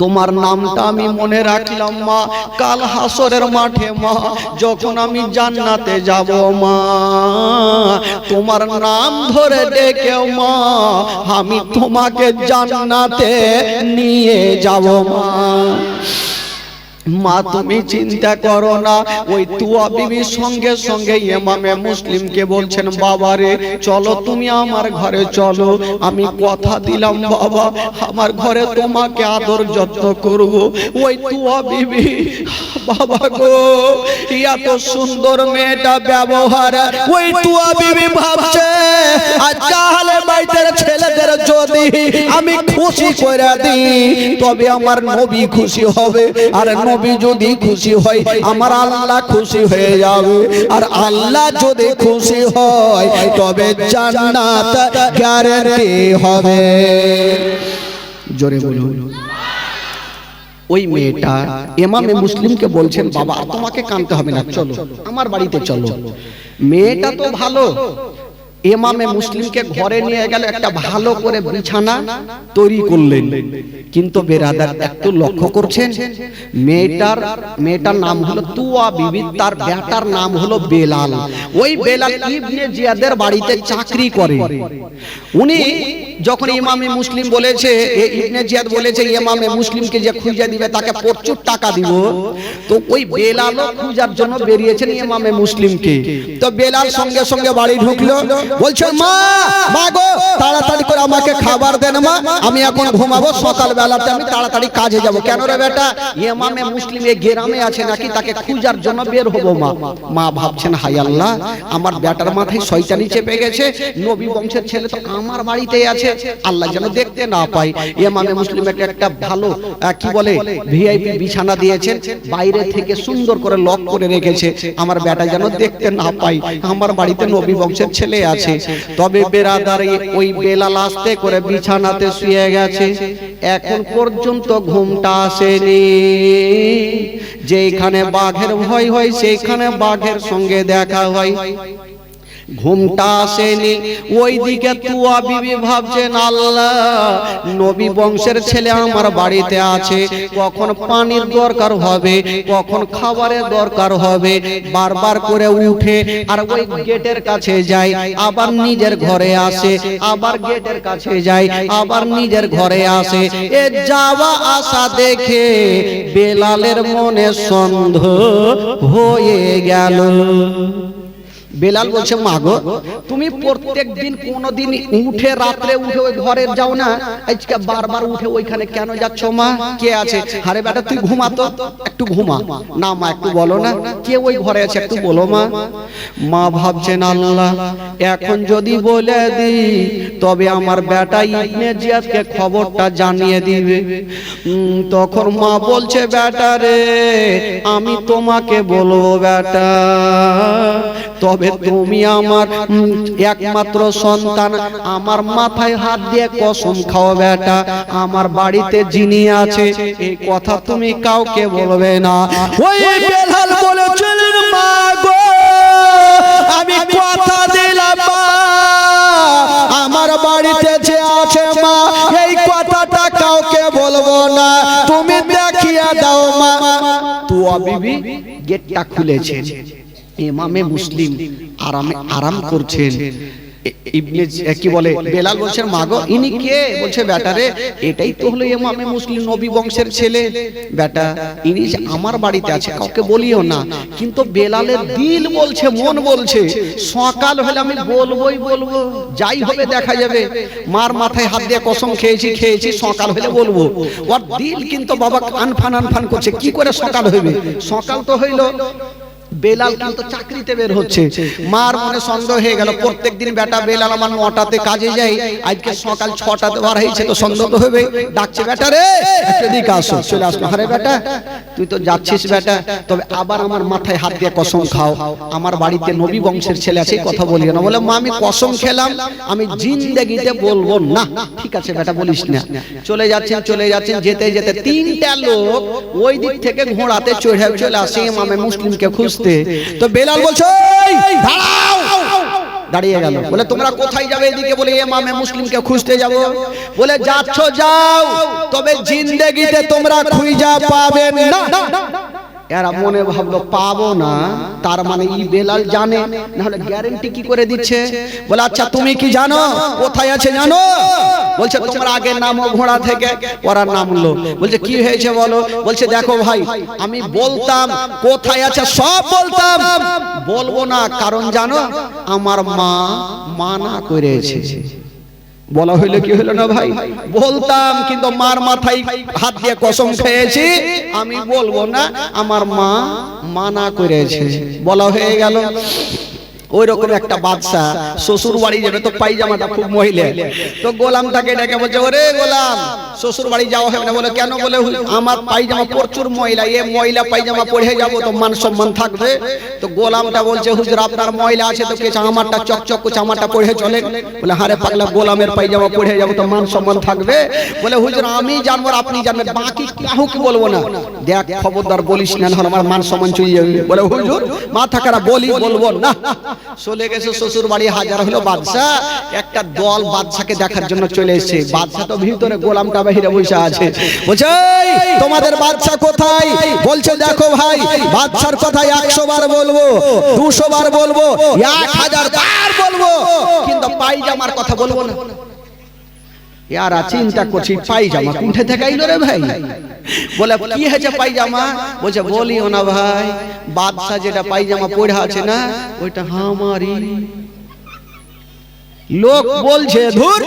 তোমার নামটা আমি মনে রাখলাম মা, কাল হাসরের মাঠে মা যখন আমি জান্নাতে যাব মা, তোমার নাম ধরে ডেকে মা আমি তোমাকে জান্নাতে নিয়ে যাব মা। মা তুমি চিন্তা করো না। ওই তুয়া বিবির সঙ্গে সঙ্গে ইমামে মুসলিমকে বলছেন, বাবা রে চলো তুমি আমার ঘরে চলো, আমি কথা দিলাম বাবা আমার ঘরে তোমাকে আদর যত্ন করব। ওই তুয়া বিবি, বাবা গো এত সুন্দর মেয়েটা ব্যবহার, ওই তুয়া বিবি ভাবছে আজকে আহলে বাইতের ছেলেদের যদি আমি খুশি করে দিই তবে আমার নবী খুশি হবে, আর নবী যদি খুশি হয় আমার আল্লাহ খুশি হয়ে যাবে, আর আল্লাহ যদি খুশি হয় তবে জান্নাত গ্যারান্টি হবে। জোরে বলুন। ওই মেয়েটা ইমামে মুসলিমকে বলছেন, বাবা তোমাকে কাঁদতে হবে না, চলো আমার বাড়িতে চলো। মেয়েটা তো ভালো, ইমামে মুসলিমকে ঘরে নিয়ে গেল, একটা ভালো করে বিছানা তৈরি করলেন। কিন্তু বেরাদার একটু লক্ষ্য করছেন, মেয়েটার নাম হলো তুয়া বিবি, তার বেটার নাম হলো বেলাল। ওই বেলাল ইবনে জিয়াদের বাড়িতে চাকরি করে। উনি যখন ইমামে মুসলিম বলেছে, ইবনে জিয়াদ বলেছে ইমামে মুসলিমকে যে খুঁজে দিবে তাকে প্রচুর টাকা দিব, তো ওই বেলালও খোঁজার জন্য বেরিয়েছেন ইমামে মুসলিমকে। তো বেলাল সঙ্গে সঙ্গে বাড়ি ঢুকলো, বলছে মা গো তাড়াতাড়ি করে আমাকে খাবার দেন মা, আমি এখন ঘুমাবো, সকাল বেলাতে আমি তাড়াতাড়ি কাজে যাব। কেন রে বেটা, ইমামে মুসলিম এই গ্রামে আছে নাকি, তাকে খোঁজার জন্য বের হবো মা। মা ভাবছেন হায় আল্লাহ আমার বেটার মাথায় শয়তানি চেপে গেছে, নবী বংশের ছেলে তো আমার বাড়িতেই আছে, আল্লাহ যেন দেখতে না পায়। ইমামে মুসলিম একটা ভালো কি বলে ভিআইপি বিছানা দিয়েছেন, বাইরে থেকে সুন্দর করে লক করে রেখেছে, আমার বেটা যেন দেখতে না পায় আমার বাড়িতে নবী বংশের ছেলে আছে। তবে বেরাদারি ওই বেলাল আস্তে করে বিছানাতে শুয়ে গেছে, এখন পর্যন্ত ঘুমটা আসেনি। যেখানে বাঘের ভয় হয় সেইখানে বাঘের সঙ্গে দেখা হয়, ঘুমটা আসেনি। ওইদিকে তুয়া বিবি ভাবছেন আল্লাহ নবী বংশের ছেলে আমার বাড়িতে আছে, কখন পানির দরকার হবে, কখন খাবারের দরকার হবে, বারবার করে উঠে আর ওই গেটের কাছে যায়, আবার নিজের ঘরে আসে, আবার গেটের কাছে যায়, আবার নিজের ঘরে আসে। এ যাওয়া আসা দেখে বেলালের মনে সন্দেহ হয়ে গেল। বেলাল বলছে মা গো তুমি প্রত্যেক দিন কোনদিন উঠে রাত্রে উঠে ওই ঘরে যাও না, আজকে বারবার উঠে ওইখানে কেন যাচ্ছ মা, কে আছে? আরে বেটা তুই ঘুমা তো, একটু ঘুমা না মা, একটু বলো না কে ওই ঘরে আছে, একটু বলো মা। মা ভাবছেন আল্লাহ এখন যদি বলে দি তবে আমার বেটা ইবনে জিয়াদকে খবরটা জানিয়ে দিবে। তখন মা বলছে বেটা রে আমি তোমাকে বলবো বেটা, তবে তুমি আমার একমাত্র সন্তান, আমার মাথায় হাত দিয়ে কসম খাও বেটা আমার বাড়িতে যিনি আছে এই কথা তুমি কাউকে বলবে না। ওই বেলাল বলেছিলেন মা গো আমি কথা দিলাম মা আমার বাড়িতে যে আছে মা এই কথাটা কাউকে বলবো না, তুমি দেখিয়ে দাও মা। তুয়া বিবি গেটটা খুলেছেন, ইমামে মুসলিম আরাম করছেন। ইবনে কি বলে বেলাল বলছেন মা গো ইনি কে? বলছে বেটা রে এটাই তো হলো ইমামে মুসলিম নবী বংশের ছেলে, বেটা ইনি আমার বাড়িতে আছে কাউকে বলিও না। কিন্তু বেলালের দিল বলছে, মন বলছে সকাল হলে আমি বলবোই বলবো, যাই হবে দেখা যাবে, মার মাথায় হাত দিয়ে কসম খেয়েছি সকাল হলে বলবো। ওর দিল কিন্তু বাবা আনফান করছে, কি করে সকাল হবে? সকাল তো হইলো, বেলাল কিন্তু চাকরিতে বের হচ্ছে, মার মনে সন্দেহ হয়ে গেল। প্রত্যেকদিন বেটা বেলাল আমার 9টাতে কাজে যায়, আজকে সকাল 6টাতে বার হয়েছে তো সন্দেহ তো হবে। ডাকছে বেটা রে এদিকে আসো, চলে আসলো। আরে বেটা তুই তো যাচ্ছিস বেটা, তবে আবার আমার মাথায় হাত দিয়ে কসম খাও আমার বাড়িতে নবী বংশের ছেলে আছে কথা বলিও না। বলে মা আমি কসম খেলাম আমি জিন্দেগিতে বলবো না। ঠিক আছে বেটা বলিস না। চলে যাচ্ছেন যেতে যেতে 3টা লোক ওই দিক থেকে ঘোড়াতে চলে আসে ইমামে মুসলিমকে খুঁজতে। তো বেলাল বলছে দাঁড়াও, দাঁড়িয়ে গেল। বলে তোমরা কোথায় যাবে? এদিকে। বলে ইমামে মুসলিমকে খুঁজতে যাব। বলে যাচ্ছ যাও, তবে জিন্দেগিতে তোমরা খুঁজে পাবে না। এরা মনে ভাবলো পাবো না, তার মানে ই বেলাল জানে, না হলে গ্যারান্টি কি করে দিচ্ছে? বলে আচ্ছা তুমি কি জানো কোথায় আছে জানো? বলছে তোমার আগে নামো ঘোড়া থেকে। ওরা নামলো। বলছে কি হয়েছে বলো? বলছে দেখো ভাই, আমি বলতাম কোথায় আছে সব বলতাম, বলবো না কারণ জানো আমার মা মানা করেছে। বলা হইলে কি হলো না ভাই? বলতাম কিন্তু মার মাথায় হাত দিয়ে কসম খেয়েছি আমি বলবো না, আমার মা মানা করেছে। বলা হয়ে গেল। ওই রকম একটা বাদশা শ্বশুর বাড়ি যাবে, তো পায়জামাটা খুব মহিলা, তো গোলামটাকে ডেকে বলছে ওরে গোলাম শ্বশুর বাড়ি যাওয়া হবে না। বলে কেন? বলে আমার পায়জামা প্রচুর ময়লা, এ ময়লা পায়জামা পরে যাবো তো মান সম্মান থাকবে। তো গোলামটা বলছে হুজুর আপনার ময়লা আছে তো কেছে আমারটা চকচক করছে, আমারটা পরে চলে। বলে হারে পাগলা, গোলামের পায়জামা পরে যাবো তো মান সম্মান থাকবে। বলে হুজুর আমি জানবো আপনি জানবেন, বাকি কাউকে বলবো না। দেখ খবরদার বলিস না, আমার মান সম্মান চলে যাবে। বলে হুজুর মাথা খারাপ, বলবো না। চলে গেছে শ্বশুর বাড়ি। হাজার হলো বাদশা, একটা দল বাদশাকে দেখার জন্য চলে এসেছে। বাদশা তো ভিতরে, গোলামটা বাহিরে বসে আছে। বলছে তোমাদের বাদশা কোথায়? বলছে দেখো ভাই, বাদশার কথা 100 বার বলবো, 200 বার বলবো, 1000 বার বলবো, কিন্তু পায়জামার কথা বলবো না। यारा चिंता করছি পায়জামা কোথা থেকে আইলো রে ভাই? বলে কি হয়েছে পায়জামা? বলছে বলিও না ভাই, বাদশা যেটা পায়জামা পরে আছে না ওইটা আমারই। লোক বলছে ধুর,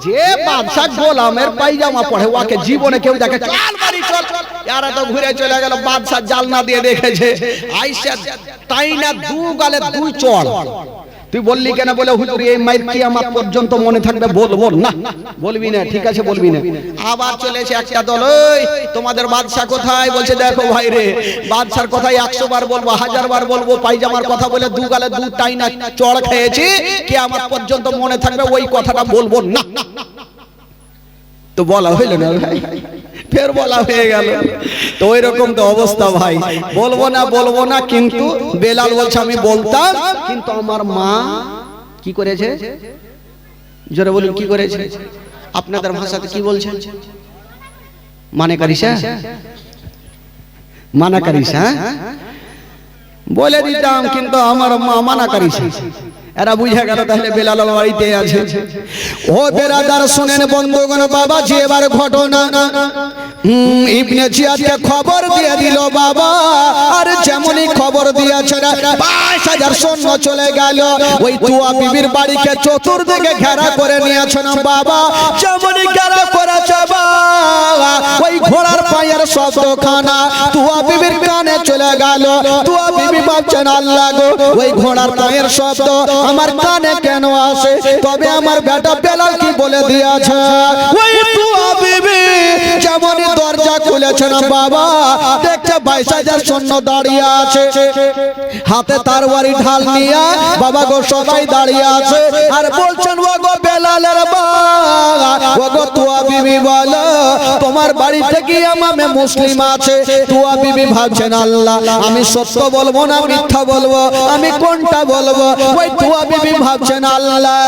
যে বাদশা গোলামের পায়জামা পরে ওকে জীবনে কেউ দেখে, চল বাড়ি চল। यारा তো ঘুরে চলে গেল, বাদশা জালনা দিয়ে দেখেছে আইসা তাইনা দু গালে দুই চড়। তুই বললি কেন? বলে হুজুর এই মাইর কিয়ামত পর্যন্ত মনে থাকবে, বলবো না। বলবি না? ঠিক আছে বলবি না। আবার চলেছে একটা দল, ওই তোমাদের বাদশা কোথায়? বলছে দেখো ভাই রে, বাদশার কথাই 100 বার বলবো, 1000 বার বলবো, পায়জামার কথা বলে দু গালে দু টাইনা চড় খেয়েছি, কিয়ামত পর্যন্ত মনে থাকবে, ওই কথাটা বলবো না। তো বলা হইল না ভাই, ফের বলা হয়ে গেল। তো ওই রকম তো অবস্থা ভাই, বলবো না কিন্তু বেলাল বলছে আমি বলতাম, কিন্তু আমার মা কি করেছে? জোরে বলুন কি করেছে? আপনাদের ভাষাতে কি বলছেন? মানে করিস, মানা করিস? বলে দিতাম কিন্তু আমার মা মানা করিস। এরা বুঝে গেল তাহলে বেলাল বাড়িতে আছে। ও বেরাদার শুনেন বন্ধুগণ, বাবা যে এবার ঘটনা ইবনে জিয়াদকে খবর দিয়ে দিল বাবা, আর যেমনই খবর দিয়েছে 22,000 সৈন্য চলে গেল ওই তুয়া বিবির বাড়িকে চতুর্দিকে ঘেরা করে নিয়েছে না বাবা। যেমনই ঘেরা করেছে বাবা, ওই ঘোড়ার পায়ের শব্দখানা তুয়া বিবির কানে চলে গেল। তুয়া বিবি ভাবছেন আল্লাহ গো, ওই ঘোড়ার পায়ের শব্দ আমার কানে কেন আসে? তবে আমার বেটা বেলাল কি বলে দিয়েছে? ওই তুয়া বিবি যেমনই দরজা খুলেছে না বাবা, দেখছে 22,000 সৈন্য দাঁড়িয়ে আছে, হাতে তরবারি ঢাল নিয়ে বাবা গো সবাই দাঁড়িয়ে আছে, আর বলছেন ও গো বেলালের বাবা, ও গো তুয়া বিবি বলো তোমার বাড়ি থেকে ইমামে মুসলিম আছে। তুয়া বিবি ভাবছেন আল্লাহ আমি সত্য বলবো না মিথ্যা বলবো, আমি কোনটা বলবো? ওই তুয়া বিবি ভাবছেন আল্লাহ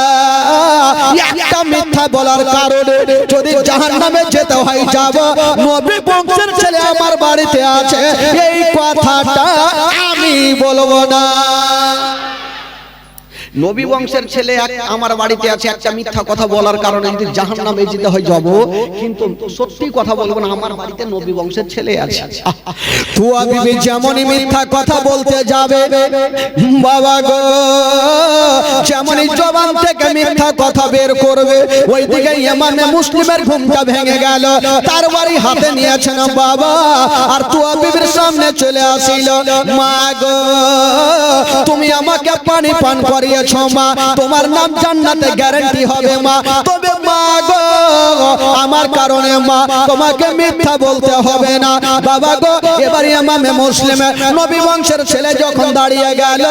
একটা মিথ্যা বলার কারণে যদি জাহান্নামে যেতে হয় যাব, নবী বংশের ছেলে আমার বাড়িতে আছে এই কথাটা আমি বলবো না। নবী বংশের ছেলে আমার বাড়িতে আছে, একটা মিথ্যা কথা বলার কারণে যদি জাহান্নামে যেতে হয় যাব, কিন্তু সত্যি কথা বলবো না, আমার বাড়িতে নবী বংশের ছেলে আছে। তুয়া বিবি যেমনই মিথ্যা কথা বলতে যাবে বাবা গো, যেমনই জবান থেকে মিথ্যা কথা বের করবে, ওইদিকে ইমামে মুসলিমের ঘুমটা ভেঙে গেল, তার বাড়ি হাতে নিয়েছেন বাবা, আর তুয়া বিবির সামনে চলে আসিল, মা গো তুমি আমাকে পানি পান করিয়ে মা, তোমার নাম জান্নাতে গ্যারান্টি হবে মা, তবে মা গো আমার কারণে মা তোমাকে মিথ্যা বলতে হবে না। বাবা গো এবার ইমামে মুসলিম নবী বংশের ছেলে যখন দাঁড়িয়ে গেল,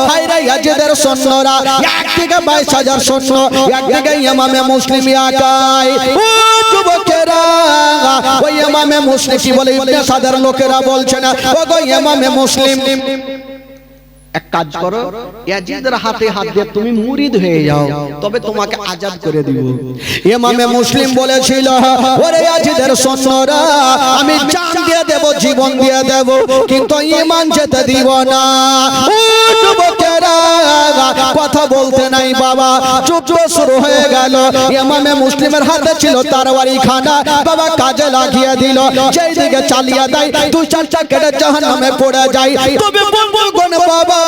হায়রে ইয়াজিদের সৈন্যরা একদিকে 22,000 সৈন্য, একদিকে ইমামে মুসলিম একাই। ও যুবকেরা, ওই ইমামে মুসলিম কি বলে ইবনে সাদের লোকেরা বলছে না, ও গো ইমামে মুসলিম এক কাজ করো, ইয়াজিদের হাতে হাত দিয়ে তুমি মুরিদ হয়ে যাও, তবে তোমাকে আজাদ করে দিব। ইমামে মুসলিম বলেছিল, ওরে ইয়াজিদের সৈন্যরা, আমি জান দিয়ে দেব, জীবন দিয়ে দেব, কিন্তু ঈমান যেতে দিব না। ও যুবকেরা, কথা বলতে নাই বাবা, চুপ শুরু হয়ে গেল। ইমামে মুসলিমের হাতে ছিল তরবারি খানা, বাবা কাজে লাগিয়ে দিল। যেই দিকে চালিয়ে দেয়, দুই চারটা কেটে জাহান্নামে পড়ে যায়। তবে বলবো কোন বাবা,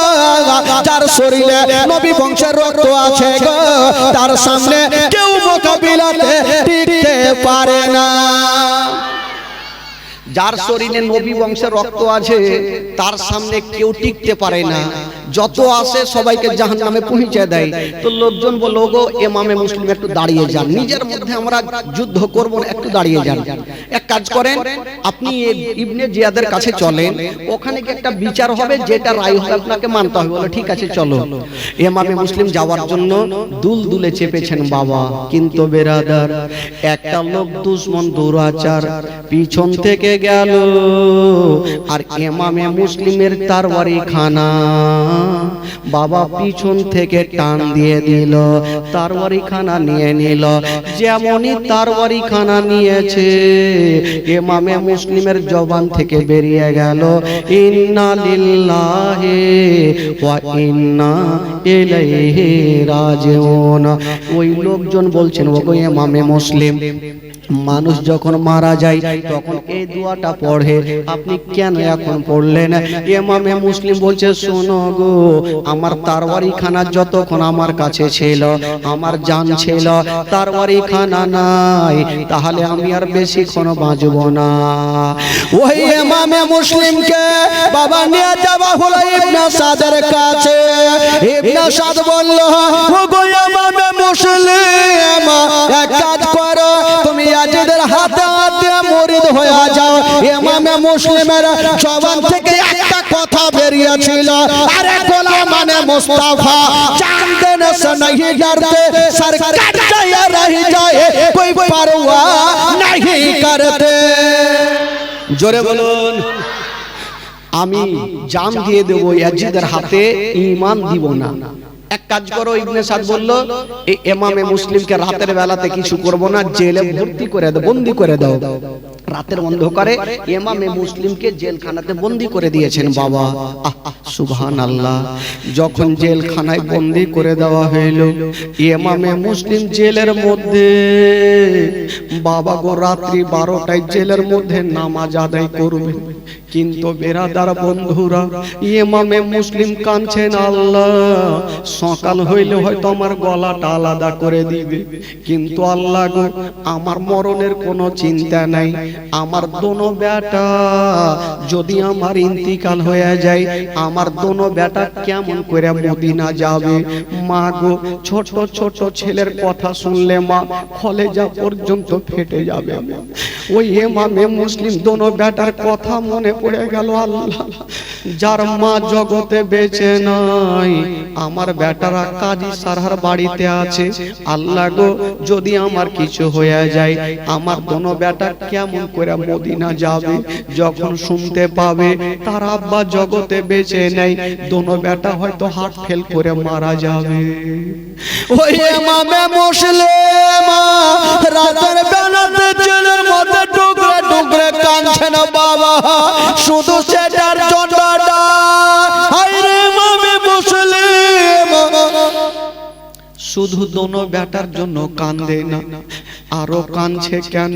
যার শরীরে নবী বংশের রক্ত আছে গো, তার সামনে কেউ মোকাবিলাতে টিকতে পারে না। যার শরীরে নবী বংশের রক্ত আছে, তার সামনে কেউ টিকতে পারে না। যত আসে সবাইকে জাহান্নামে পৌঁছে দেয়। তো লোকজন বলল, গো ইমামে মুসলিম একটু দাঁড়িয়ে যান, নিজের মধ্যে আমরা যুদ্ধ করব না, একটু দাঁড়িয়ে যান। এক কাজ করেন, আপনি ইবনে জিয়াদের কাছে চলেন, ওখানে কি একটা বিচার হবে, যেটা রায় হবে আপনাকে মানতে হবে। বলে ঠিক আছে চলো। ইমামে মুসলিম যাওয়ার জন্য দুলদুলে চেপেছেন বাবা, কিন্তু বেরাদার, একটা লোক দুশমন দুরাচার পিছন থেকে গেল, আর ইমামে মুসলিমের তরবারি খানা বাবা পিছন থেকে টান দিয়ে দিল, তরবারি খানা নিয়ে নিল। যেমনই তরবারি খানা নিয়েছে, ইমামে মুসলিমের জবান থেকে বেরিয়ে গেল, ইন্না লিল্লাহি ওয়া ইন্না ইলাইহি রাজিউন। ওই লোকজন বলছেন, ওগো ইমামে মুসলিম, মানুষ যখন মারা যায় তখন এই দোয়াটা পড়ে, আপনি কেন এখন পড়লেন? ইমামে মুসলিম বলছে, শোনো গো, আমার তরবারি খানা যতক্ষণ আমার কাছে ছিল, আমার জান ছিল, তরবারি খানা নাই, তাহলে আমি আর বেশিক্ষণ বাঁচব না। ওই ইমামে মুসলিমকে বাবা নিয়ে যাওয়া হলো ইবনে সাদের কাছে। ইবনে সাদ বলল, ওগো ইমামে মুসলিম, এক কাজ করো, তুমি ইয়াজিদের হাতে হাতে মুরিদ হয়ে যাও। ইমামে মুসলিমের জবান থেকে একটা কথা বেরিয়েছিল, আরে গোলাম মানে মুস্তাফা, জান দেने से नहीं डरते, सर कट जाए रह जाए कोई परवाह नहीं करते। জোরে বলুন, আমি জান দিয়ে দেব, ইয়াজিদের হাতে ঈমান দিব না। এক কাজ করো, ইবনে সাদ বলল, এই ইমামে মুসলিমকে রাতের বেলাতে কিছু করব না, জেলে ভর্তি করে দাও, বন্দী করে দাও। রাতের অন্ধকারে ইমামে মুসলিমকে জেলখানাতে বন্দী করে দিয়েছেন বাবা। সুবহানাল্লাহ। যখন জেলখানায় বন্দী করে দেওয়া হইল, ইমামে মুসলিম জেলের মধ্যে বাবা গো, রাত্রি 12টায় জেলের মধ্যে নামাজ আদায় করবে। কিন্তু বেরাদার বন্ধুরা, ইমামে মুসলিম কাঁদছেন, আল্লাহ সকাল হইলে হয়তো আমার গলাটা আলাদা করে দিবে, কিন্তু আল্লাহ গো, আমার মরণের কোনো চিন্তা নাই। আমার দোনো বেটা যদি আমার ইন্তিকাল হয়ে যায়, আমার দোনো বেটা কেমন করে মদিনা যাবে? মা গো, ছোট ছোট ছেলের কথা শুনলে মা কলেজা পর্যন্ত ফেটে যাবে। ওই ইমামে মুসলিম দোনো বেটার কথা মনে পড়ে গেল। আল্লাহ, যার মা জগতে বেঁচে নাই, আমার বেটারা কাজী সারহার বাড়িতে আছে, আল্লাহ গো, যদি আমার কিছু হয়ে যায়, আমার দোনো বেটা কেমন করে মদিনা যাবে? যখন শুনতে পাবে তার আব্বা জগতে বেঁচে নেই, দোনো বেটা হয়তো হার্ট ফেল করে মারা যাবে। ওই ইমামে মুসলিম রাতের বেলাতে জেলের মধ্যে টুকরে টুকরে কাঁদছেন বাবা, শুধু সেটার জন্য না, হায়রে ইমামে মুসলিম শুধু দোনো বেটার জন্য কান্দে না, আরো কাঁদছে কেন?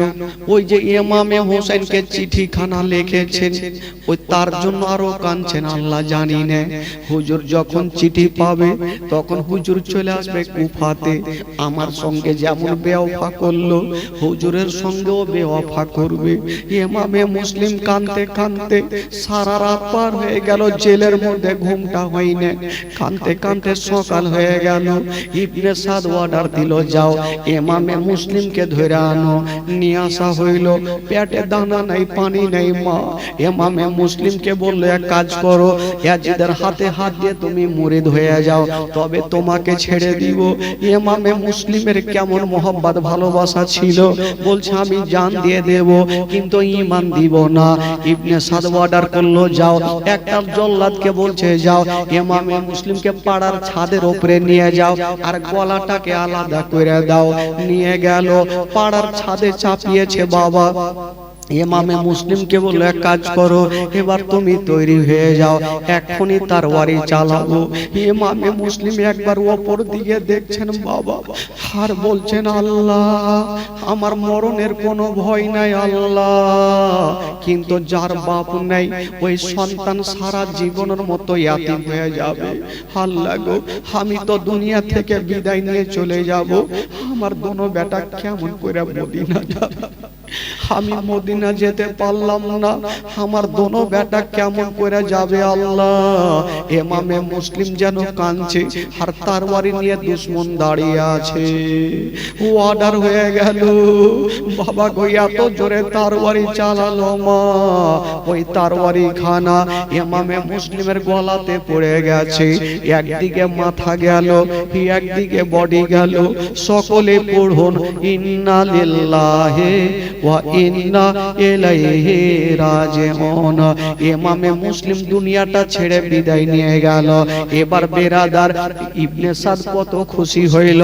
ওই যে ইমামে হোসেনকে চিঠিখানা লিখেছেন, ওই তার জন্য আরো কাঁদছেন। আল্লাহ জানি না, হুজুর যখন চিঠি পাবে তখন হুজুর চলে আসবে কুফাতে। আমার সঙ্গে যেমন বেওফা করলো, হুজুরের সঙ্গেও বেওফা করবে। ইমামে মুসলিম কাঁদতে কাঁদতে সারা রাত পার হয়ে গেল, জেলের মধ্যে ঘুমটা হয় না, কাঁদতে কাঁদতে সকাল হয়ে গেল। ইবনে সাদ অর্ডার দিল, যাও ইমামে মুসলিমকে ধরে আনো। নিয়ে আসা হইল, পেটে দানা নাই, পানি নাই। মা ইমামে মুসলিমকে বললো, এক কাজ করো, ইয়াজিদের হাতে হাত দিয়ে তুমি মুরিদ হয়ে যাও, তবে তোমাকে ছেড়ে দিব। ইমামে মুসলিমের কেমন মোহব্বত ভালোবাসা ছিল, বলছে আমি জান দিয়ে দেব, কিন্তু ঈমান দিব না। ইবনে সাদ অর্ডার করলো, যাও। একটা জল্লাদকে বলছে, যাও ইমামে মুসলিমকে পাড়ার ছাদের উপরে নিয়ে যাও, আর গলাটাকে আলাদা করে দাও। নিয়ে গেল, পাড়ার ছাদে চাপিয়েছে। বাবা ইমামে মুসলিমকে বললো, এক কাজ করো, এবার তুমি তৈরি হয়ে যাও, এক্ষুনি তার ওয়ারি চালাবো। ইমামে মুসলিম একবার ওপর দিকে দেখছেন বাবা, আর বলছেন, আল্লাহ আমার মরণের কোনো ভয় নাই আল্লাহ, কিন্তু যার বাপ নাই ওই সন্তান সারা জীবনের মতো ইয়াতীম হয়ে যাবে। আল্লাহ গো, আমি তো দুনিয়া থেকে বিদায় নিয়ে চলে যাব, আমার দোনো বেটা কেমন করে মদিনা যাবে, আমি মদিনা যেতে পারলাম না, আমার দোনো বেটা কেমন করে যাবে আল্লাহ। ইমামে মুসলিম যেন কাঁদছে, আর তরবারি নিয়ে দুশমন দাঁড়িয়ে আছে। অর্ডার হয়ে গেল, বাবা গো এত জোরে তরবারি চালালো মা, ওই তরবারি খানা ইমামে মুসলিমের গলাতে পড়ে গেছে। একদিকে মাথা গেল, একদিকে বডি গেল। সকলে পড়ুন, ইন্না লিল্লাহি ওয়া ইন্না ইলাইহি রাজিউন। ইমামে মুসলিম দুনিয়াটা ছেড়ে বিদায় নিয়ে গেল। এবার বেরাদার ইবনে সাদ কত খুশি হইল।